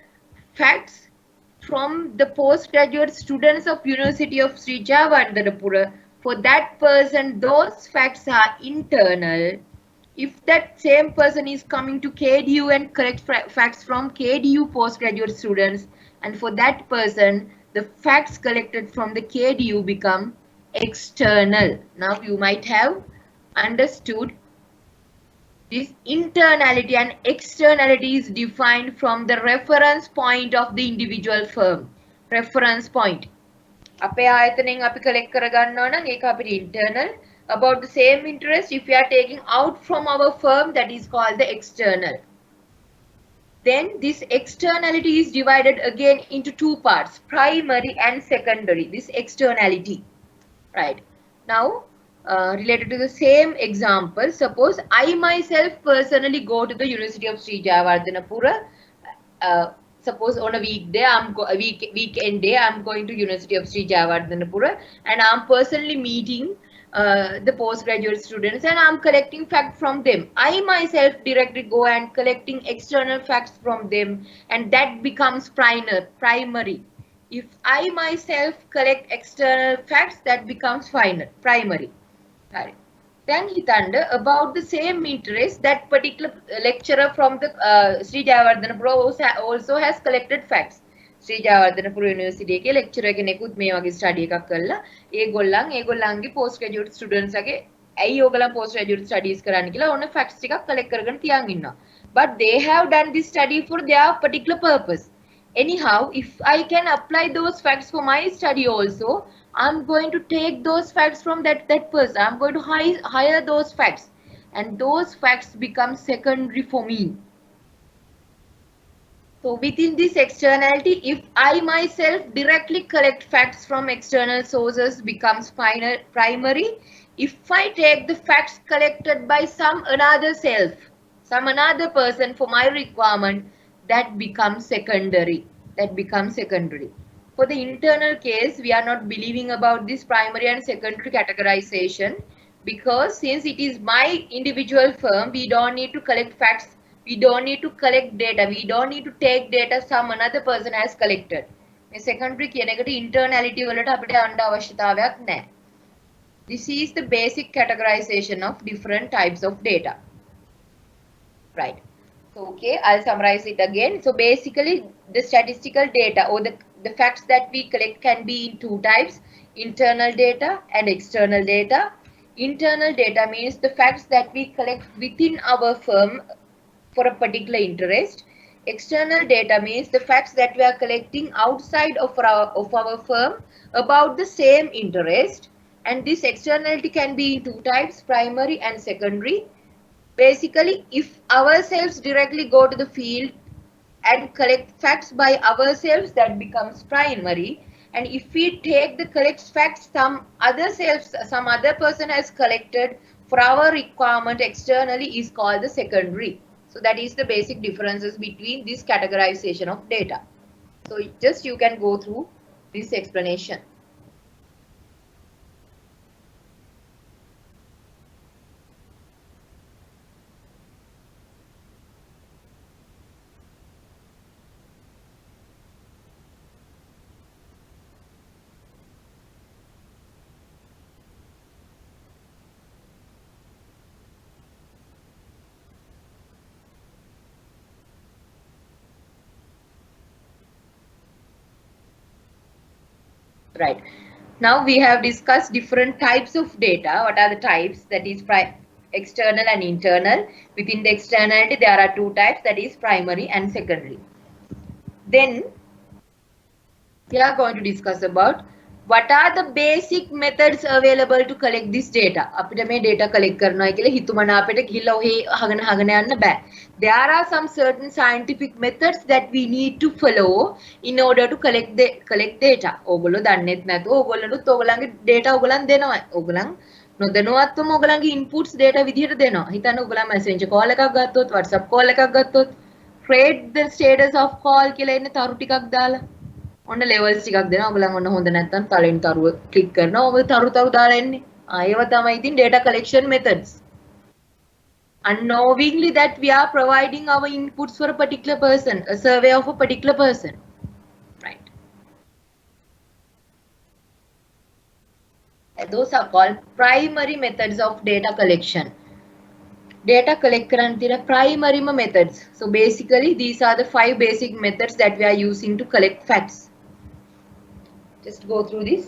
S1: facts from the postgraduate students of University of Sri Jayawardhanapura, for that person those facts are internal. If that same person is coming to KDU and collect facts from KDU postgraduate students, and for that person the facts collected from the KDU become external. Now you might have understood this internality and externality is defined from the reference point of the individual firm. Reference point. අපේ ආයතනයෙන් අපි collect කරගන්නවා නම් ඒක අපිට internal. About the same interest, if we are taking out from our firm, that is called the external. Then this externality is divided again into two parts, primary and secondary, this externality. Right. Now, related to the same example, suppose I myself personally go to the University of Sri Jayawardhanapura. Suppose on a weekday, weekend day, I'm going to University of Sri Jayawardhanapura and I'm personally meeting the postgraduate students and I'm collecting facts from them. I myself directly go and collecting external facts from them, and that becomes primary. If I myself collect external facts, that becomes primary. Right. Then hitanda about the same interest, that particular lecturer from the Sri Jayawardhanapura also has collected facts. Sri Jayawardhanapura University එකේ lecturer කෙනෙකුත් මේ වගේ study එකක් කළා. ඒගොල්ලන්ගේ postgraduate students ගේ ඇයි ඕගලන් postgraduate studies කරන්න කියලා ඕන facts ටිකක් collect කරගෙන තියන් ඉන්නවා. But they have done this study for their particular purpose. Anyhow, if I can apply those facts for my study also, I'm going to take those facts from that person. I'm going to hire those facts, and those facts become secondary for me. So within this externality, if I myself directly collect facts from external sources, becomes primary. If I take the facts collected by some another person for my requirement, that becomes secondary. For the internal case, we are not believing about this primary and secondary categorization, because since it is my individual firm, we don't need to collect facts, we don't need to collect data, we don't need to take data some another person has collected. මේ secondary කියන එකට internality වලට අපිට යන්න අවශ්‍යතාවයක් නැහැ. This is the basic categorization of different types of data. Right. So, okay, I'll summarize it again. So basically the statistical data or the facts that we collect can be in two types, internal data and external data. Internal data means the facts that we collect within our firm for a particular interest. External data means the facts that we are collecting outside of our firm about the same interest. And this externality can be in two types, primary and secondary. Basically, if ourselves directly go to the field and collect facts by ourselves, that becomes primary. And if we take the collect facts some other person has collected for our requirement externally, is called the secondary. So that is the basic differences between this categorization of data. So just you can go through this explanation. Right. Now we have discussed different types of data. What are the types? That is external and internal. Within the externality, there are two types, that is primary and secondary. Then we are going to discuss about what are the basic methods available to collect this data. අපිට මේ data collect කරනවා කියලා හිතුමනා අපිට ගිහිල්ලා ඔහේ අහගෙන යන්න බෑ. There are some certain scientific methods that we need to follow in order to collect data. ඕගොල්ලෝ දන්නේත් නැතුව ඕගොල්ලන්ට ඕගොල්ලන්ගේ data ඕගොල්ලන් දෙනවා. ඕගොල්ලන් නොදැනුවත්වම ඕගොල්ලන්ගේ inputs data විදිහට දෙනවා. හිතන්න ඕගොල්ලන් messenger call එකක් ගත්තොත්, WhatsApp call එකක් ගත්තොත්, create the status of call කියලා එන්න තරු ටිකක් දාලා ඔන්න levels ටිකක් දෙනවා. ඔයගලන් ඔන්න හොඳ නැත්නම් තලෙන් තරුව click කරනවා. ඔබ තරු දාලා එන්නේ. ඒව තමයි ඉතින් data collection methods. Unknowingly that we are providing our inputs for a particular person, a survey of a particular person. Right. And those are called primary methods of data collection. Data collect කරන්න තියෙන primary methods. So basically these are the 5 basic methods that we are using to collect facts. Just go through this.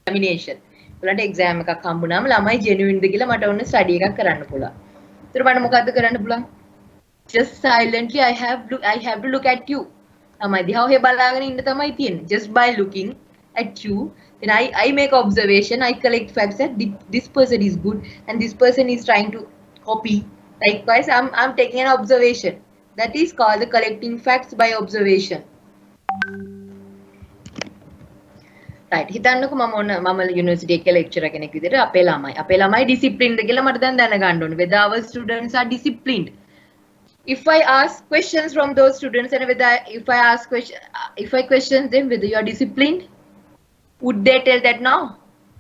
S1: Examination. ඔයාලට exam එකක් හම්බුනාම ළමයි genuine ද කියලා මට ඔන්න study එකක් කරන්න පුළුවන්. ඒතර මට මොකද්ද කරන්න පුළුවන්? Just silently I have to look at you. ළමයි දිහා ඔහෙ බලාගෙන ඉන්න තමයි තියෙන්නේ. Just by looking at you, then I make observation, I collect facts that this person is good and this person is trying to copy. Likewise, I'm taking an observation. That is called the collecting facts by observation. Right. හිතන්නකෝ මම university එකේ lecturer කෙනෙක් විදිහට අපේ ළමයි disciplined ද කියලා මට දැන් දැනගන්න ඕනේ. Whether our students are disciplined. If I ask questions from those students and if I question them whether you are disciplined, would they tell that no?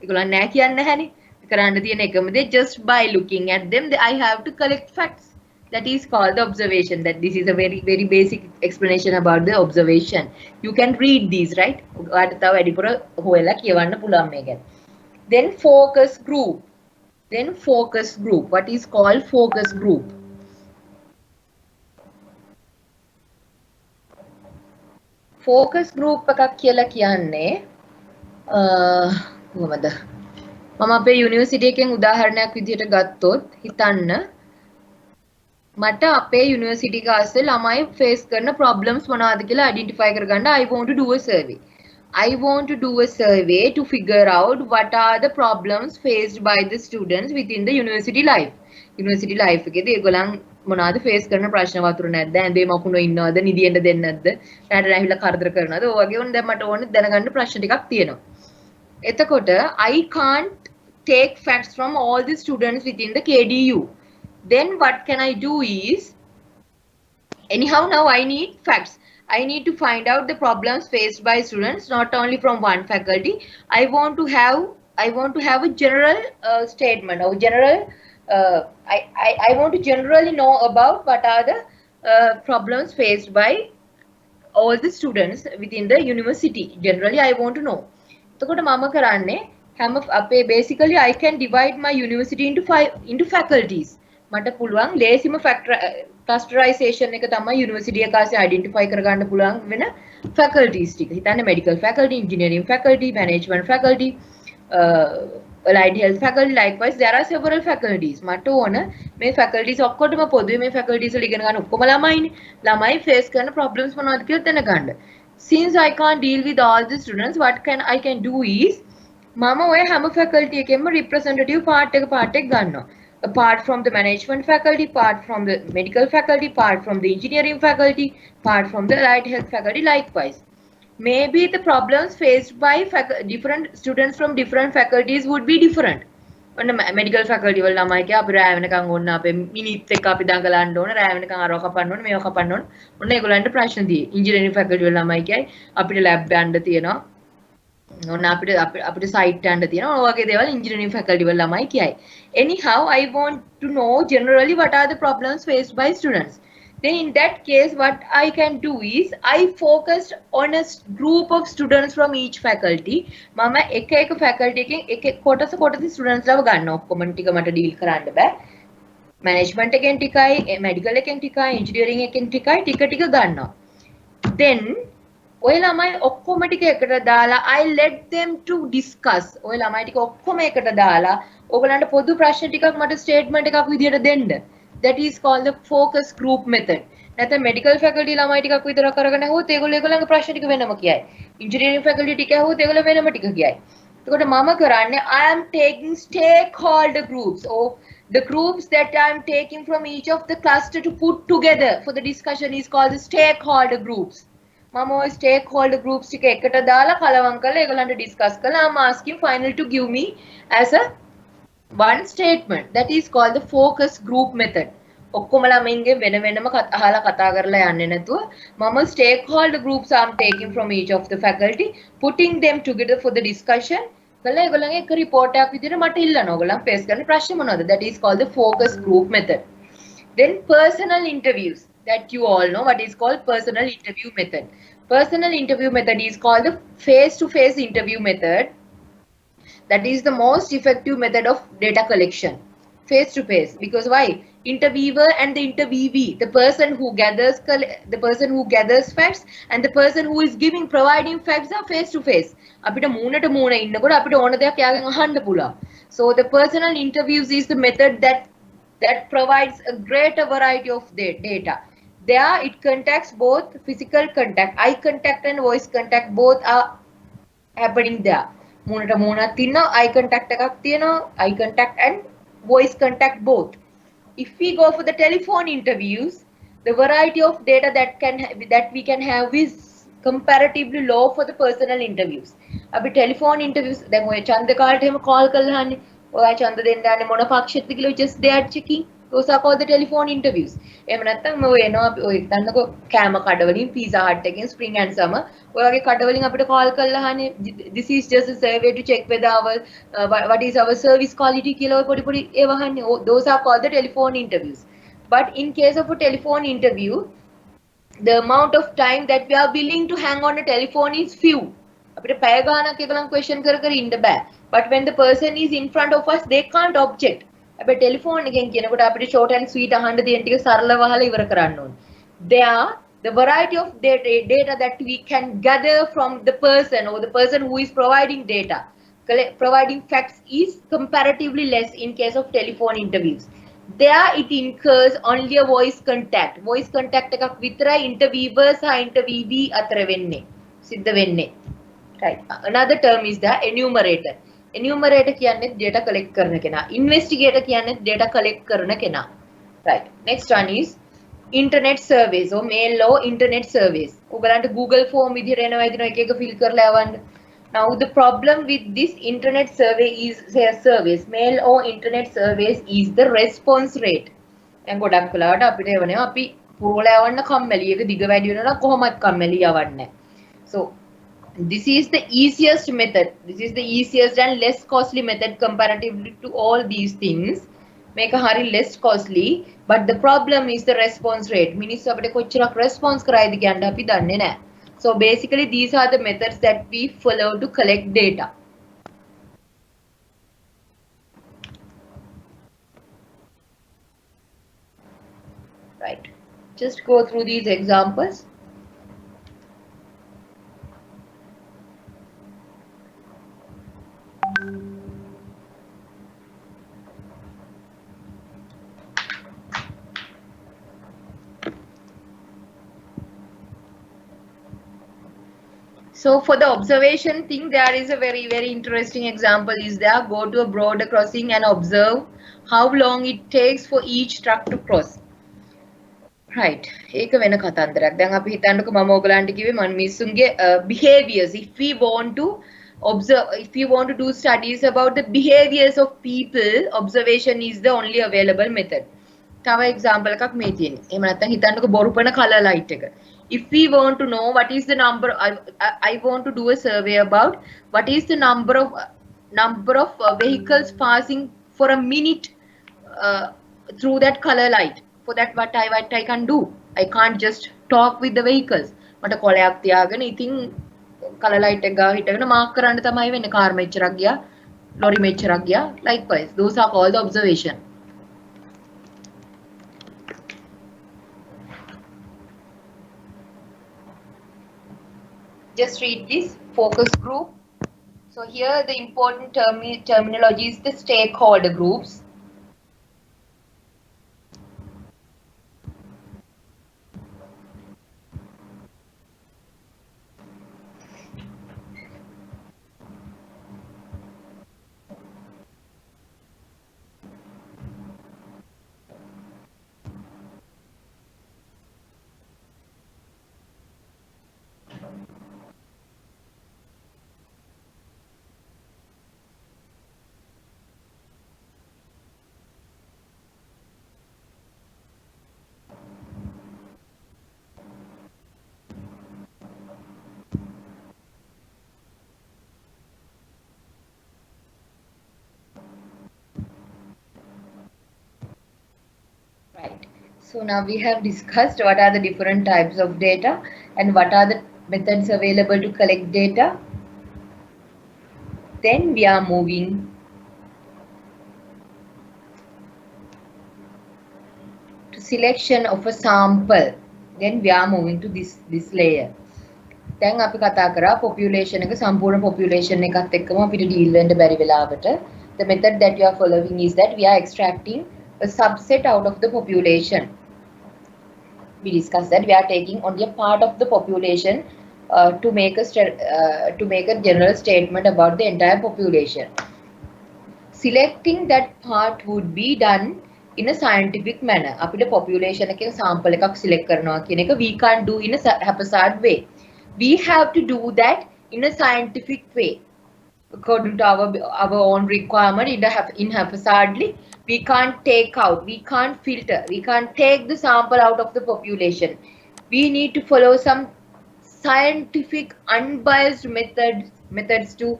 S1: ඒගොල්ලන් නෑ කියන්නේ නැහැනේ. කරන්න තියෙන එකම දේ just by looking at them I have to collect facts. That is called the observation. That this is a very basic explanation about the observation. You can read these, right? ඔයාලට තව වැඩිපුර හොයලා කියවන්න පුළුවන් මේක. Then focus group. What is called focus group? Focus group එකක් කියලා කියන්නේ කොහොමද? මම අපේ යුනිවර්සිටි එකෙන් උදාහරණයක් විදිහට ගත්තොත් හිතන්න මට අපේ යුනිවර්සිටි එක ආස්සේ ළමයි ෆේස් කරන ප්‍රොබ්ලම්ස් මොනවද කියලා අයිඩෙන්ටිෆයි කරගන්න I want to do a survey. I want to do a survey to figure out what are the problems faced by the students within the university life. University life එකේදී ඒගොල්ලන් මොනවද face කරන ප්‍රශ්න වතුර නැද්ද? ඇඳේ මකුණෝ ඉන්නවද? නිදියෙන්න දෙන්නේ නැද්ද? රැට රැහිලා කරදර කරනවද? ඔය වගේ ඕන දැන් මට ඕනේ දැනගන්න ප්‍රශ්න ටිකක් තියෙනවා. එතකොට I can't take facts from all the students within the KDU. Then what can I do is, anyhow now I need facts. I need to find out the problems faced by students, not only from one faculty. I want to have a general statement or general. I want to generally know about what are the problems faced by all the students within the university. Generally, I want to know. එතකොට මම කරන්නේ basically I can divide my university into faculties. මට පුළුවන් ලේසිම clusterization එක තමයි university එක ආසේ identify කරගන්න පුළුවන් වෙන faculties ටික. හිතන්න medical faculty, engineering faculty, management faculty, allied health faculty. Likewise there are several faculties. මට ඕන මේ faculties ඔක්කොටම පොදුවේ මේ faculties වල ඉගෙන ගන්න ඔක්කොම ළමයිනේ. ළමයි face කරන problems මොනවද කියලා දැනගන්න. Since I can't deal with all the students, what I can do is මම ඔය හැම faculty එකෙන්ම representative part එක ගන්නවා. Apart from the management faculty, part from the medical faculty, part from the engineering faculty, part from the allied health faculty. Likewise, maybe the problems faced by different students from different faculties would be different. ඔන්න medical faculty වල ළමයි කිය අපි රෑ වෙනකන් ඕන්න අපේ මිනිත් එක අපි දඟලන්න ඕන රෑ වෙනකන් අරව කපන්න ඕන මේව කපන්න ඕන ඔන්න ඒගොල්ලන්ට ප්‍රශ්න දී ඉංජිනේරින් ෆැකල්ටි වල ළමයි කියයි අපිට ලැබ් යන්න තියෙනවා ඔන්න අපිට සයිට් යන්න තියෙනවා ඔය වගේ දේවල් ඉංජිනේරින් ෆැකල්ටි වල ළමයි කියයි anyhow I want to know generally what are the problems faced by students. Then in that case what I can do is I focused on a group of students from each faculty. මම එක faculty එකෙන් එක කොටස students ලව ගන්නවා ඔක්කොම ටික මට deal කරන්න බෑ. management එකෙන් ටිකයි medical එකෙන් ටිකයි engineering එකෙන් ටික ගන්නවා. Then ඔය ළමයි ඔක්කොම ටික එකට දාලා I let them to discuss. ඔය ළමයි ටික ඔක්කොම එකට දාලා ඔයගලන්ට පොදු ප්‍රශ්න ටිකක් මට ස්ටේට්මන්ට් එකක් විදියට දෙන්න. That is called the focus group method. නැත්නම් medical faculty ළමයි ටිකක් විතර කරගෙන ඇහුවොත් ඒගොල්ලන්ගේ ප්‍රශ්න ටික වෙනම කියයි. engineering faculty ටික ඇහුවොත් ඒගොල්ලෝ වෙනම ටික කියයි. එතකොට මම කරන්නේ I am taking stakeholder groups or the groups that I am taking from each of the cluster to put together for the discussion is called the stakeholder groups. මම ඔය stakeholder groups ටික එකට දාලා කලවම් කරලා ඒගොල්ලන්ට discuss කරලා I'm asking final to give me as a one statement. That is called the focus group method. ඔක්කොම ළමයින්ගේ වෙන වෙනම අහලා කතා කරලා යන්නේ නැතුව මම stakeholder groups I'm taking from each of the faculty putting them together for the discussion කළා ඒගොල්ලන්ගේ එක report එකක් විදිහට මට ඉල්ලනවා. ඕගොල්ලන් face කරන ප්‍රශ්න මොනවද? That is called the focus group method. Then personal interviews. That you all know what is called personal interview method. Personal interview method is called the face-to-face interview method. That is the most effective method of data collection. Face-to-face. Because why? Interviewer and the interviewee, the person who gathers facts and the person who is providing facts are face-to-face. අපිට මූණට මූණ ඉන්නකොට අපිට ඕන දෙයක් යාගෙන් අහන්න පුළුවන්. So the personal interviews is the method that provides a greater variety of data. There it contacts both physical contact, eye contact and voice contact both are happening there. මූණට මූණක් තියෙනවා, eye contact එකක් තියෙනවා, eye contact and voice contact both. If we go for the telephone interviews, the variety of data that we can have is comparatively low for the personal interviews. අපි telephone interviews දැන් ඔය ඡන්ද කාලට එහෙම call කරලා අහන්නේ ඔයා ඡන්ද දෙන්න යන්නේ මොන පක්ෂෙත්ද කියලා just they are checking. Those are called the telephone interviews. එහෙම නැත්නම් ඔය එනවා ඔය හිතන්නකෝ කෑම කඩවලින් pizza hut එකෙන් spring and summer ඔය වගේ කඩවලින් අපිට call කරලා අහන්නේ this is just a survey to check whether our what is our service quality කියලා ඔය පොඩි ඒවා අහන්නේ. Those are called the telephone interviews. But in case of a telephone interview, the amount of time that we are willing to hang on a telephone is few. අපිට පැය ගානක් එකලම් question කර ඉන්න බෑ. But when the person is in front of us, they can't object. අපි telephone එකෙන් කියනකොට අපිට short and sweet අහන්න තියෙන ටික සරලව අහලා ඉවර කරන්න ඕනේ. There the variety of data that we can gather from the person or the person who is providing data, providing facts is comparatively less in case of telephone interviews. There it incurs only a voice contact. Voice contact එකක් විතරයි interviewers සහ interviewee අතර වෙන්නේ. සිද්ධ වෙන්නේ. Right. Another term is the enumerator. Enumerator කියන්නේ data collect කරන කෙනා. Investigator කියන්නේ data collect කරන කෙනා. Right. Next one is internet surveys or mail or internet surveys. ඔයගලන්ට Google form විදිහට එනවා එක එක fill කරලා යවන්න. Now the problem with this internet surveys, mail or internet surveys is the response rate. දැන් ගොඩක් වෙලාවට අපිට එවනේ අපි පුරවලා යවන්න කම්මැලි. ඒක දිග වැඩි වෙනවා නම් කොහොමත් කම්මැලි යවන්නේ. So this is the easiest method. This is the easiest and less costly method comparatively to all these things. Make a hurry less costly, but the problem is the response rate. Minis අපිට කොච්චරක් response කරයිද කියන්න අපි දන්නේ නැහැ. So basically these are the methods that we follow to collect data. Right. Just go through these examples. So for the observation thing, there is a very interesting example is there. Go to a border crossing and observe how long it takes for each truck to cross. Right. ඒක වෙන කතන්දරයක්. දැන් අපි හිතන්නකෝ මම ඔයගලන්ට කිව්වේ මිනිස්සුන්ගේ behaviors. If we want to observe, if you want to do studies about the behaviors of people, observation is the only available method. තව example එකක් මේ තියෙන්නේ. එහෙම නැත්නම් හිතන්නකෝ බොරු පෙන color light එක. If we want to know what is the number, I want to do a survey about what is the number of vehicles passing for a minute through that color light. For that, what I can do? I can't just talk with the vehicles. මට කොලයක් තියාගෙන ඉතින් color light එක ගාව හිටගෙන mark කරන්න තමයි වෙන්නේ. car මෙච්චරක් ගියා, lorry මෙච්චරක් ගියා. Likewise, those are called the observation. Just read this focus group. So here the important terminology is the stakeholder groups. Right. So now we have discussed what are the different types of data and what are the methods available to collect data. Then we are moving to selection of a sample. Then we are moving to this layer. දැන් අපි කතා කරා population එක සම්පූර්ණ population එකත් එක්කම අපිට deal වෙන්න බැරි වෙලාවට the method that you are following is that we are extracting a subset out of the population. We discussed that we are taking only a part of the population to make a general statement about the entire population. Selecting that part would be done in a scientific manner. අපිට population එකේ sample එකක් select කරනවා කියන එක we can't do in a haphazard way. We have to do that in a scientific way according to our own requirement. In haphazardly, we can't take out, we can't filter, we can't take the sample out of the population. We need to follow some scientific unbiased methods to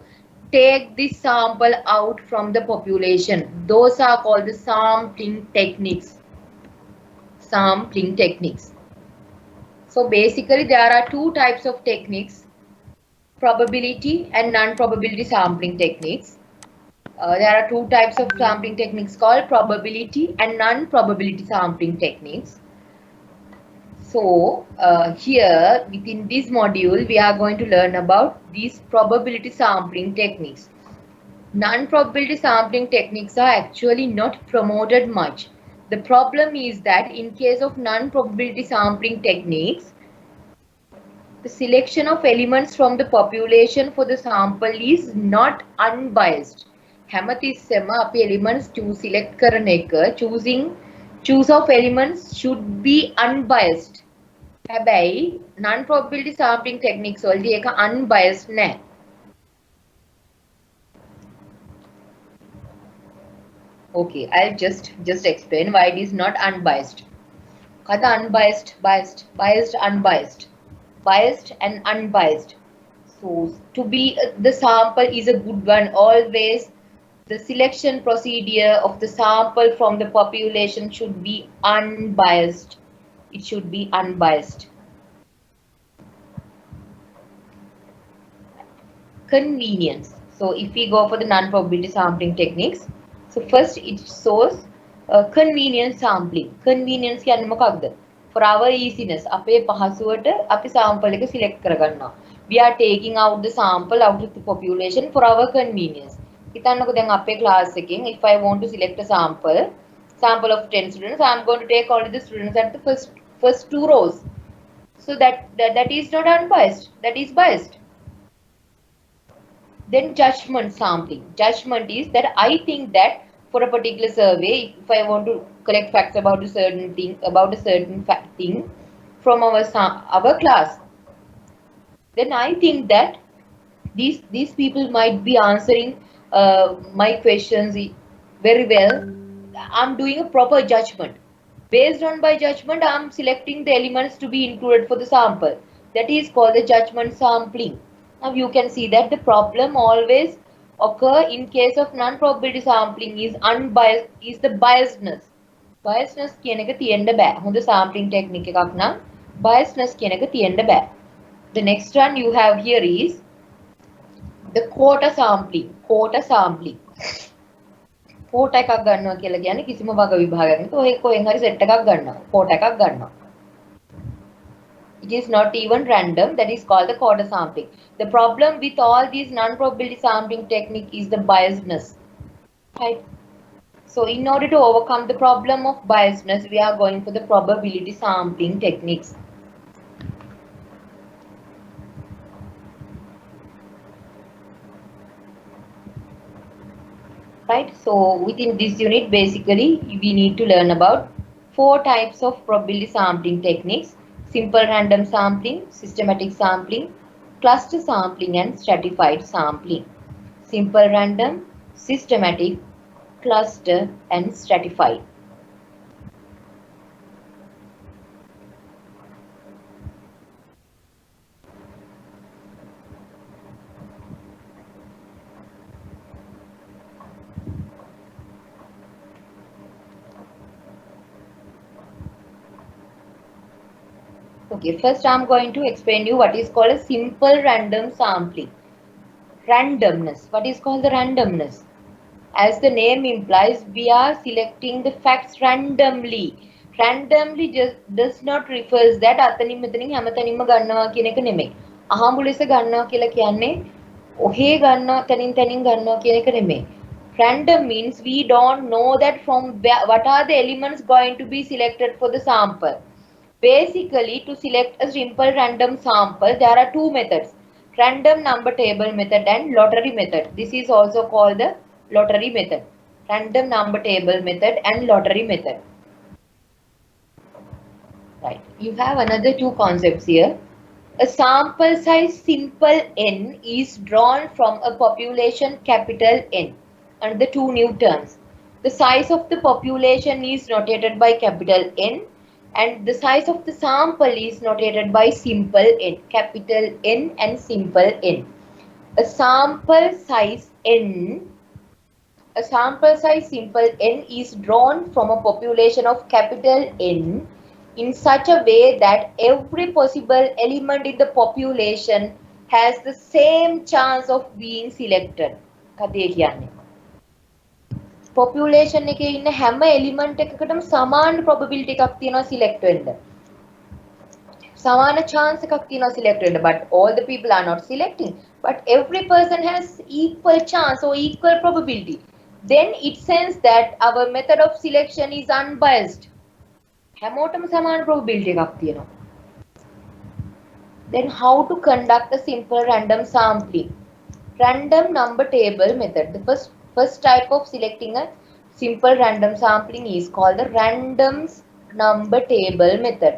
S1: take this sample out from the population. Those are called the sampling techniques. So basically there are two types of techniques, probability and non-probability sampling techniques. There are two types of sampling techniques called probability and non-probability sampling techniques. So here within this module we are going to learn about these probability sampling techniques. Non-probability sampling techniques are actually not promoted much. The problem is that in case of non-probability sampling techniques, the selection of elements from the population for the sample is not unbiased. හැමතිස්සෙම අපි elements select කරන එක choose of elements should be unbiased. හැබැයි non-probability sampling techniques වලදී ඒක unbiased නැහැ. Okay, I'll just explain why it is not unbiased. Kata unbiased, biased, unbiased, biased and unbiased. So to be the sample is a good one. Always the selection procedure of the sample from the population should be unbiased. It should be unbiased. Convenience. So if we go for the non-probability sampling techniques, so first it shows convenience sampling. Convenience කියන්නේ මොකක්ද? For our easiness, අපේ පහසුවට අපි sample එක select කරගන්නවා. We are taking out the sample out of the population for our convenience. හිතන්නකෝ දැන් අපේ class එකෙන් if I want to select a sample of 10 students, I am going to take only the students at the first two rows. So that is not unbiased, that is biased. Then judgment sampling. Judgment is that I think that for a particular survey, if I want to collect facts about a certain thing, from our class, then I think that these people might be answering my questions very well. I'm doing a proper judgment. Based on my judgment, I'm selecting the elements to be included for the sample. That is called the judgment sampling. Now you can see that the problem always occur in case of non-probability sampling is unbiased, is the biasedness. Biasness කියන එක තියෙන්න බෑ. හොඳ sampling technique එකක් නම් biasness කියන එක තියෙන්න බෑ. The next one you have here is the quota sampling. Quota sampling. quota එකක් ගන්නවා කියලා කියන්නේ කිසිම වග විභාගයකට ඔය කොහෙන් හරි set එකක් ගන්නවා. quota එකක් ගන්නවා. It is not even random. That is called the quota sampling. The problem with all these non-probability sampling technique is the biasness. Right? So in order to overcome the problem of biasness, we are going for the probability sampling techniques. Right? So within this unit, basically, we need to learn about 4 types of probability sampling techniques: simple random sampling, systematic sampling, cluster sampling, and stratified sampling. Simple random, systematic, cluster, and stratified. Okay, first I'm going to explain you what is called a simple random sampling. Randomness. What is called the randomness? As the name implies, we are selecting the facts randomly. Randomly just does not refers that අතනින් මෙතනින් හැමතැනින්ම ගන්නවා කියන එක නෙමෙයි. අහඹු ලෙස ගන්නවා කියලා කියන්නේ ඔහේ ගන්නවා තනින් තනින් ගන්නවා කියන එක නෙමෙයි. Random means we don't know that from where, what are the elements going to be selected for the sample. Basically, to select a simple random sample, there are two methods: random number table method and lottery method. This is also called the lottery method. Random number table method and lottery method. Right. You have another two concepts here. A sample size simple n is drawn from a population capital N. And the two new terms. The size of the population is notated by capital N, and the size of the sample is notated by simple n, capital N and simple n. A sample size simple n is drawn from a population of capital N in such a way that every possible element in the population has the same chance of being selected. කතේ කියන්නේ population එකේ ඉන්න හැම element එකකටම සමාන probability එකක් තියෙනවා select වෙන්න. සමාන chance එකක් තියෙනවා select වෙන්න. But all the people are not selecting. But every person has equal chance or equal probability. Then it says that our method of selection is unbiased. හැමෝටම සමාන probability එකක් තියෙනවා. Then how to conduct a simple random sampling? Random number table method. The first type of selecting a simple random sampling is called the random number table method.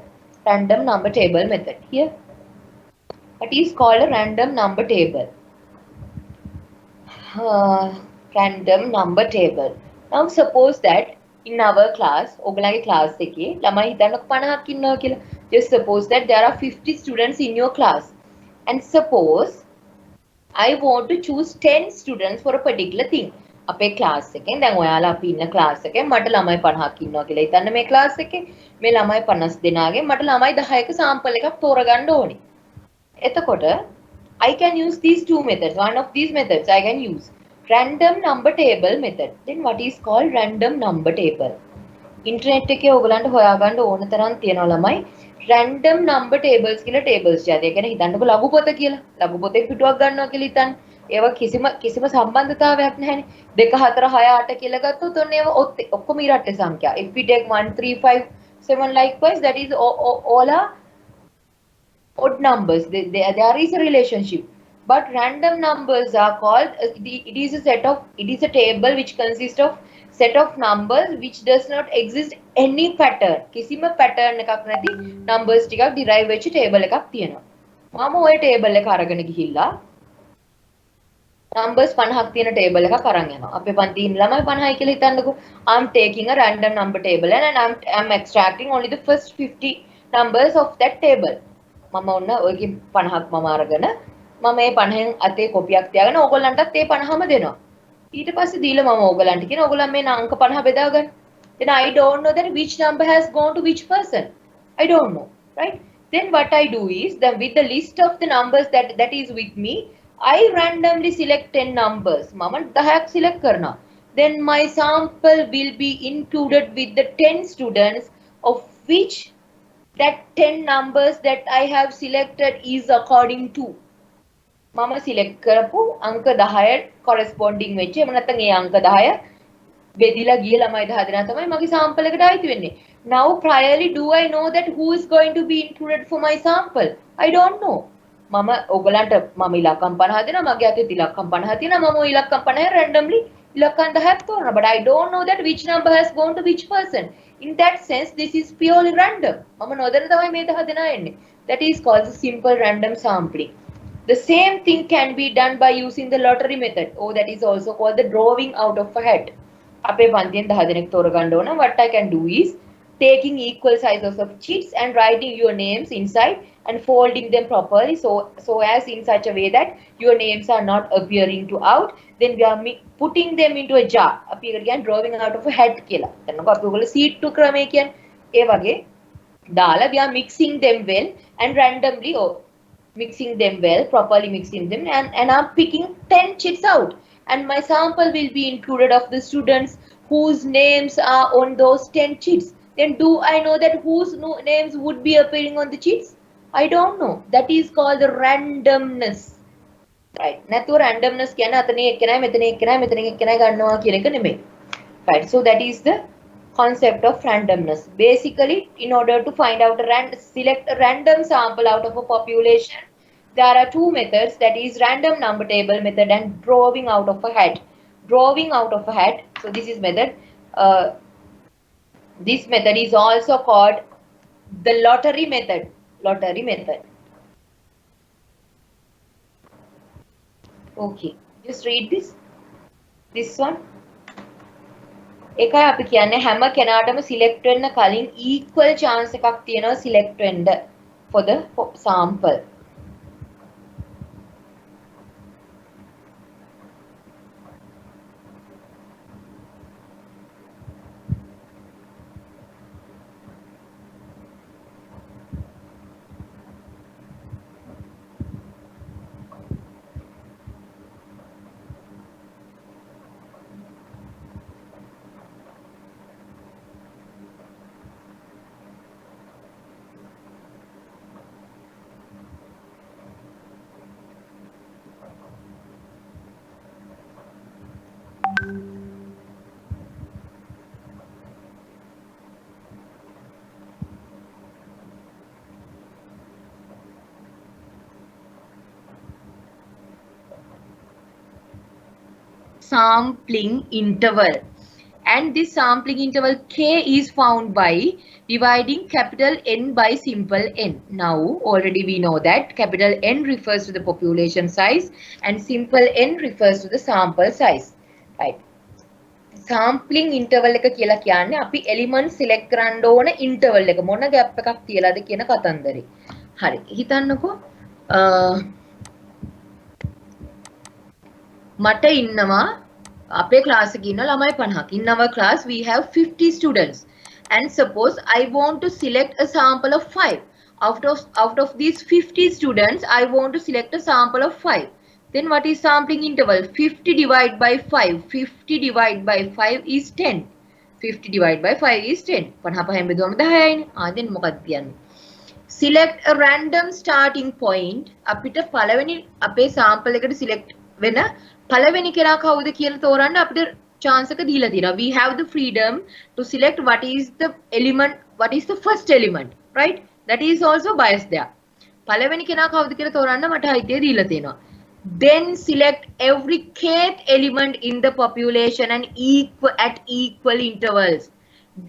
S1: Random number table method. Here, what is called a random number table? Random number table. Now suppose that in our class, ඔගලගේ class එකේ ළමයි හිතන්නකො 50ක් ඉන්නවා කියලා. Just suppose that there are 50 students in your class. And suppose I want to choose 10 students for a particular thing. අපේ class එකෙන් දැන් ඔයාලා අපි ඉන්න class එකෙන් මට ළමයි 50ක් ඉන්නවා කියලා හිතන්න මේ class එකේ. මේ ළමයි 50 දෙනාගෙන් මට ළමයි 10ක sample එකක් තෝරගන්න ඕනේ. එතකොට I can use these two methods. One of these methods I can use random number table method. Then what is called random number table? Internet එකේ ඔයගලන්ට හොයාගන්න ඕන තරම් තියෙනවා ළමයි. Random number tables කියලා tables ජාතිය. ඒ කියන්නේ හිතන්නකො ලඝු පොත කියලා. ලඝු පොතේ පිටුවක් ගන්නවා කියලා හිතන්න. ඒවා කිසිම සම්බන්ධතාවයක් නැහැනේ. 2 4 6 8 කියලා ගත්තොත් ඔන්න ඒවා ඔක්කොම ඉරට්ටේ සංඛ්‍යා. If we take 1 3 5 7 likewise, that is all are odd numbers. There is a relationship. But random numbers are called, it is a table which consists of set of numbers which does not exist any pattern. කිසිම pattern එකක් නැති numbers ටිකක් derive වෙච්ච table එකක් තියෙනවා. මම ওই table එක අරගෙන ගිහිල්ලා numbers 50ක් තියෙන table එකක් අරන් යනවා. අපේ පන්තියේ ඉන්න ළමයි 50යි කියලා හිතන්නකෝ. I'm taking a random number table and I'm extracting only the first 50 numbers of that table. මම ඔන්න ඔයගේ 50ක් මම අරගෙන මම මේ 50න් අතේ කොපියක් තියාගෙන ඕගොල්ලන්ටත් ඒ 50ම දෙනවා. ඊට පස්සේ දීලා මම ඕගොල්ලන්ට කියන ඕගොල්ලන් මේ අංක 50 බෙදා ගන්න. Then I don't know that which number has gone to which person. I don't know, right? Then what I do is then with the list of the numbers that is with me, I randomly select 10 numbers. මම 10ක් select කරනවා. Then my sample will be included with the 10 students of which that 10 numbers that I have selected is according to. මම select කරපු අංක 10 corresponding වෙච්ච එහෙම නැත්නම් ඒ අංක 10 බෙදිලා ගිය ළමයි 10 දෙනා තමයි මගේ sample එකට අයිති වෙන්නේ. Now priorly do I know that who is going to be included for my sample? I don't know. මම ඔයගලන්ට මම ඉලක්කම් 50 දෙනවා මගේ අතේ ඉලක්කම් 50 තියෙනවා මම ওই ඉලක්කම් 50 randomly ඉලක්කම් 10ක් තෝරනවා. But I don't know that which number has gone to which person. In that sense this is purely random. මම නොදැන තමයි මේ 10 දෙනා එන්නේ. That is called the simple random sampling. The same thing can be done by using the lottery method, or that is also called the drawing out of a hat. අපේ පන්තියෙන් 10 දෙනෙක් තෝරගන්න ඕන. What I can do is taking equal sizes of sheets and writing your names inside and folding them properly so as in such a way that your names are not appearing to out. Then we are putting them into a jar. අපි ඒකට කියන්නේ drawing out of a hat කියලා. එතනක අපි ඔයගොල්ලෝ sheet to ක්‍රමය කියන්නේ ඒ වගේ දාලා we are mixing them well and randomly mixing them well, properly mixing them, and I'm picking 10 sheets out. And my sample will be included of the students whose names are on those 10 sheets. Then do I know that whose names would be appearing on the sheets? I don't know. That is called the randomness. Right. නැතුව randomness කියන්නේ අතනේ එක්කෙනයි මෙතන එක්කෙනයි මෙතන එක්කෙනයි ගන්නවා කියන එක නෙමෙයි. Right. So that is the concept of randomness. Basically, in order to find out select a random sample out of a population, there are two methods, that is random number table method and drawing out of a hat. Drawing out of a hat. So this is method. This method is also called the lottery method. Lottery method. Okay. Just read this. This one. එකයි අපි කියන්නේ හැම කෙනාටම select වෙන්න කලින් equal chance එකක් තියෙනවා select වෙන්න for the sample. Sampling interval, and this sampling interval k is found by dividing capital N by simple n. Now already we know that capital N refers to the population size and simple n refers to the sample size, right? Sampling interval එක කියලා කියන්නේ අපි element select කරන්න ඕන interval එක මොන gap එකක් තියලාද කියන කතන්දරේ. හරි. හිතන්නකෝ මට ඉන්නවා අපේ ක්ලාස් එකේ ඉන්න ළමයි 50ක්. In our class we have 50 students, and suppose I want to select a sample of 5. Out of these 50 students I want to select a sample of 5. Then what is sampling interval? 50 divided by 5. 50 divided by 5 is 10. 50 divided by 5 is 10. 50 පහෙන් බෙදුවම 10යිනේ. then මොකක්ද කියන්නේ? Select a random starting point. අපිට පළවෙනි අපේ sample එකට select වෙන පළවෙනි කෙනා කවුද කියලා තෝරන්න අපිට chance එක දීලා තියෙනවා. We have the freedom to select what is the element, what is the first element, right? That is also biased there. පළවෙනි කෙනා කවුද කියලා තෝරන්න මට අයිතිය දීලා තියෙනවා. Then select every kth element in the population and at equal intervals.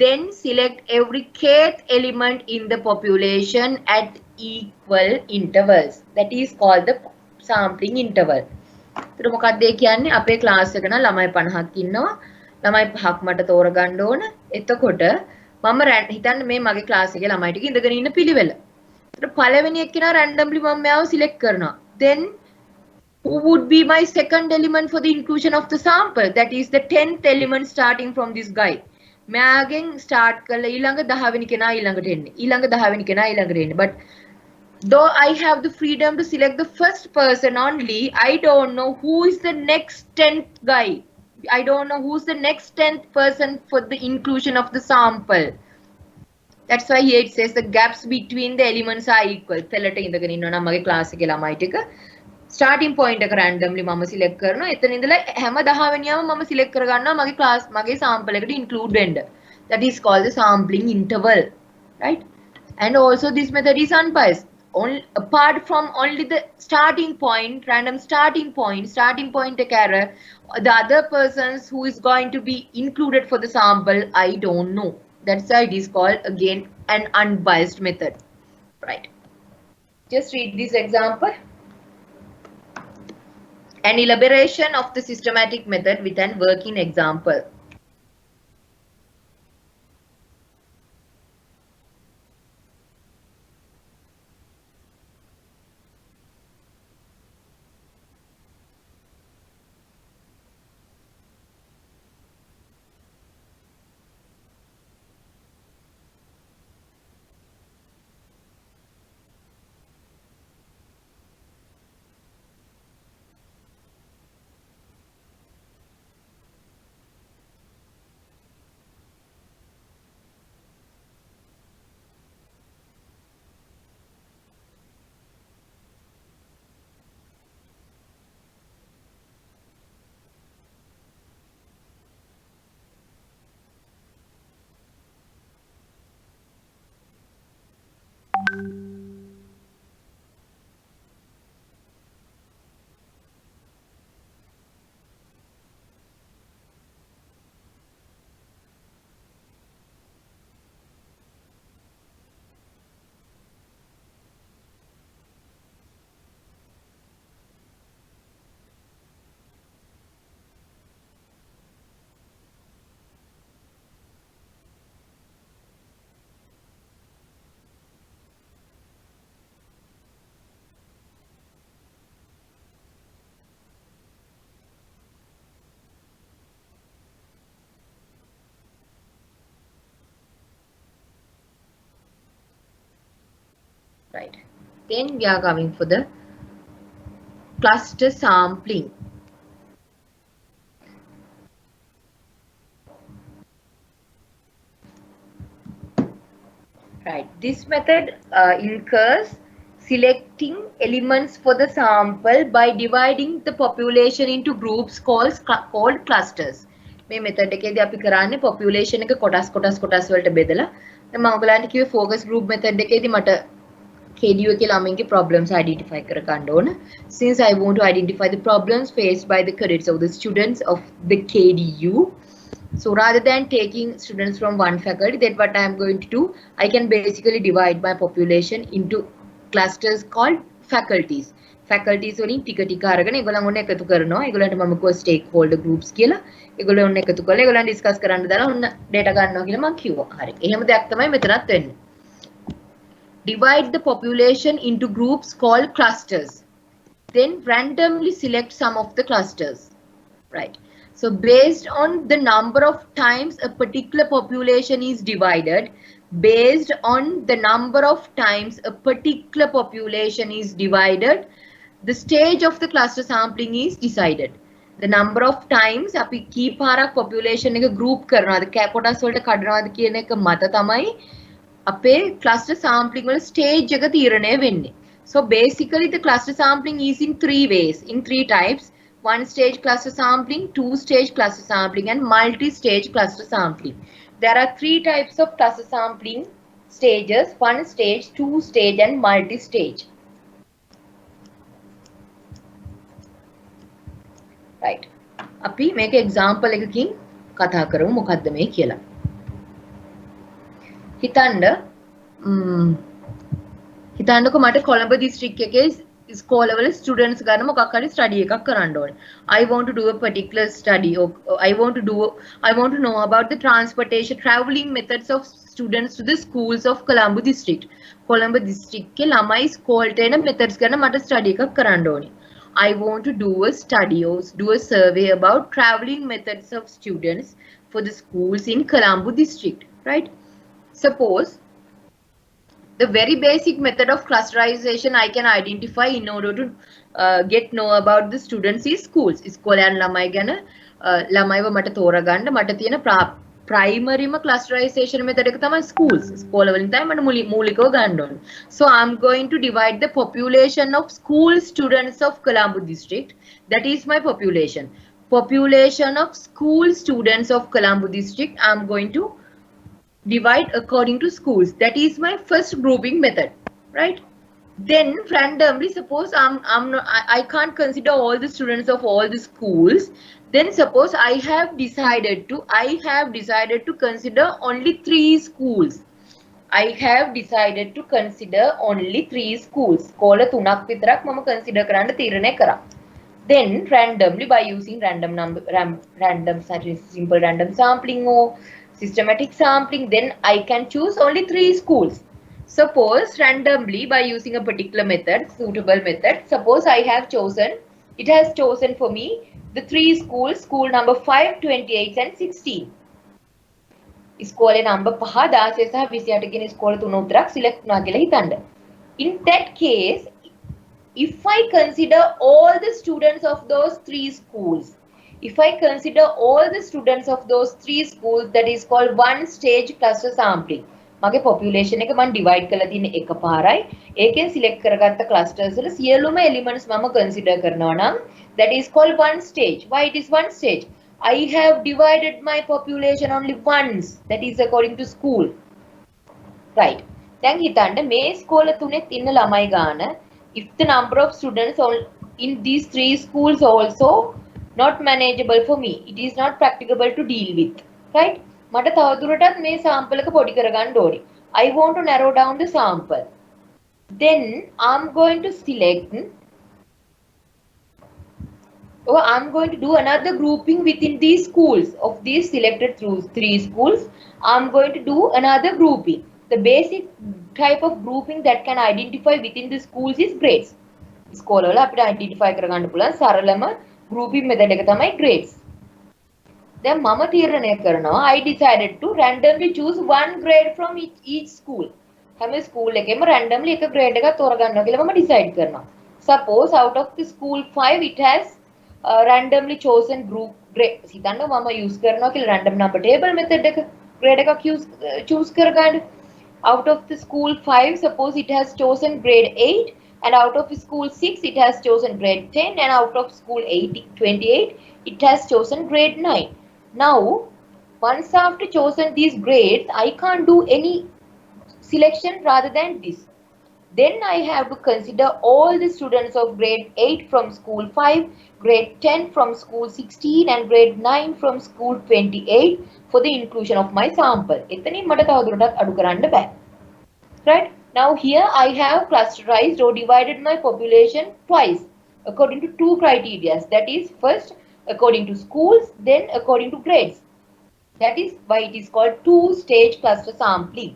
S1: Then select every kth element in the population at equal intervals. That is called the sampling interval. ඒතර මොකක්ද ඒ කියන්නේ අපේ ක්ලාස් එක නම් ළමයි 50ක් ඉන්නවා. ළමයි 5ක් මට තෝරගන්න ඕන. එතකොට මම හිතන්න මේ මගේ ක්ලාස් එකේ ළමයි ටික ඉඳගෙන ඉන්න පිළිවෙල. ඒතර පළවෙනි එක්කෙනා randomly මම මෙයාව සිලෙක්ට් කරනවා. Then who would be my second element for the inclusion of the sample? That is the 10th element starting from this guy. මෙයාගෙන් start කරලා ඊළඟ 10 වෙනි කෙනා ඊළඟට එන්නේ. ඊළඟ 10 වෙනි කෙනා ඊළඟට එන්නේ. But though I have the freedom to select the first person only, I don't know who is the next 10th guy. I don't know who's the next 10th person for the inclusion of the sample. That's why here it says the gaps between the elements are equal. පෙළට ඉඳගෙන ඉන්නවා නම් මගේ class එකේ ළමයි ටික starting point එක randomly මම select කරනවා. එතන ඉඳලා හැම 10 වෙනියම මම select කරගන්නවා මගේ class මගේ sample එකට include වෙන්න. That is called the sampling interval, right? And also this method is unbiased. Only, apart from only the starting point, random starting point error, the other persons who is going to be included for the sample, I don't know. That's why it is called again an unbiased method, right? Just read this example. An elaboration of the systematic method with an working example. Right. Then we are coming for the cluster sampling. Right. This method incurs selecting elements for the sample by dividing the population into groups called clusters. මේ method එකේදී අපි කරන්නේ population එක කොටස් වලට බෙදලා දැන් මම ඔයගලන්ට කිව්වේ focus group method එකේදී මට KDU එකේ ළමයින්ගේ problems identify කර ගන්න ඕන. Since I want to identify the problems faced by the cadets or the students of the KDU, so rather than taking students from one faculty, then what I am going to do, I can basically divide my population into clusters called faculties. Faculties වලින් ටික ටික අරගෙන ඒගොල්ලන් ඔන්න එකතු කරනවා. ඒගොල්ලන්ට මම කිව්වා stakeholder groups කියලා. ඒගොල්ලෝ ඔන්න එකතු කරලා ඒගොල්ලන් discuss කරන්න දාලා ඔන්න data ගන්නවා කියලා මම කිව්වා. හරි. එහෙම දෙයක් තමයි මෙතනත් වෙන්නේ. Divide the population into groups called clusters. Then randomly select some of the clusters. Right. So based on the number of times a particular population is divided, based on the number of times a particular population is divided, the stage of the cluster sampling is decided. The number of times අපි කී පාරක් population එක group කරනවාද කොටස් වලට කඩනවාද කියන එක මත තමයි අපේ cluster sampling වල stage එක තීරණය වෙන්නේ. So basically the cluster sampling is in three ways, in three types. One stage cluster sampling, two stage cluster sampling, and multi-stage cluster sampling. There are three types of cluster sampling stages: one stage, two stage, and multi-stage. Right. අපි මේක example එකකින් කතා කරමු මොකද්ද මේ කියලා. හිතන්නකෝ මට කොළඹ දිස්ත්‍රික් එකේ school level students ගන්න මොකක් හරි study එකක් කරන්න ඕනේ. I want to do a particular study or I want to know about the transportation traveling methods of students to the schools of Colombo district. Colombo district के ළමයි ස්කෝල්ට එන methods ගැන මට study එකක් කරන්න ඕනේ. I want to do a study or do a survey about traveling methods of students for the schools in Colombo district, right? Suppose the very basic method of clusterization I can identify in order to get know about the students is schools. ඉස්කෝලයන් ළමයි ගැන ළමයිව මට තෝරගන්න මට තියෙන primary clusterization method එක තමයි schools. ස්කෝල වලින් තමයි මට මූලිකව ගන්න ඕනේ. So I'm going to divide the population of school students of Colombo district. That is my population. Population of school students of Colombo district I'm going to divide according to schools. That is my first grouping method, right? Then randomly, suppose I can't consider all the students of all the schools. Then suppose I have decided to consider only 3 schools. I have decided to consider only 3 schools. Skola 3ක් විතරක් මම consider කරන්න තීරණය කරා. Then randomly, by using simple random sampling or systematic sampling, then I can choose only 3 schools. Suppose randomly, by using a particular method, suitable method, suppose I have chosen, it has chosen for me the 3 schools, school number 5, 28 and 16. School number 5, 16 සහ 28 කියන school තුන උතරක් select වුණා කියලා හිතන්න. In that case, if I consider all the students of those 3 schools, that is called one stage cluster sampling. මගේ population එක මම divide කරලා තියෙන එකපාරයි. ඒකෙන් select කරගත්ත clusters වල සියලුම elements මම consider කරනවා නම් that is called one stage. Why it is one stage? I have divided my population only once. That is according to school. Right. දැන් හිතන්න මේ ස්කෝල තුනෙත් ඉන්න ළමයි ගාන, if the number of students in these 3 schools also not manageable for me, it is not practicable to deal with, right? මට තවදුරටත් මේ sample එක පොඩි කරගන්න ඕනේ. I want to narrow down the sample. Then I'm going to select, or I'm going to do another grouping within these schools. Of these selected through 3 schools, I'm going to do another grouping. The basic type of grouping that can identify within the schools is grades. School වල අපිට identify කරගන්න පුළුවන් සරලම grouping method එක තමයි grades. Then මම තීරණය කරනවා, I decided to randomly choose one grade from each school. හැම school එකෙම randomly එක grade එකක් තෝරගන්නවා කියලා මම decide කරනවා. Suppose out of the school 5 it has randomly chosen group grade. හිතන්න මම use කරනවා කියලා random number table method එක grade එකක් choose කරගන්න. Out of the school 5, suppose it has chosen grade 8, and out of school 6 it has chosen grade 10, and out of school 28 it has chosen grade 9. Now once after chosen these grades, I can't do any selection rather than this. Then I have to consider all the students of grade 8 from school 5, grade 10 from school 16 and grade 9 from school 28 for the inclusion of my sample. එතනින් මට තවදුරටත් අඩු කරන්න බෑ. Right? Now here I have clusterized or divided my population twice according to 2 criteria. That is, first according to schools, then according to grades. That is why it is called 2-stage cluster sampling.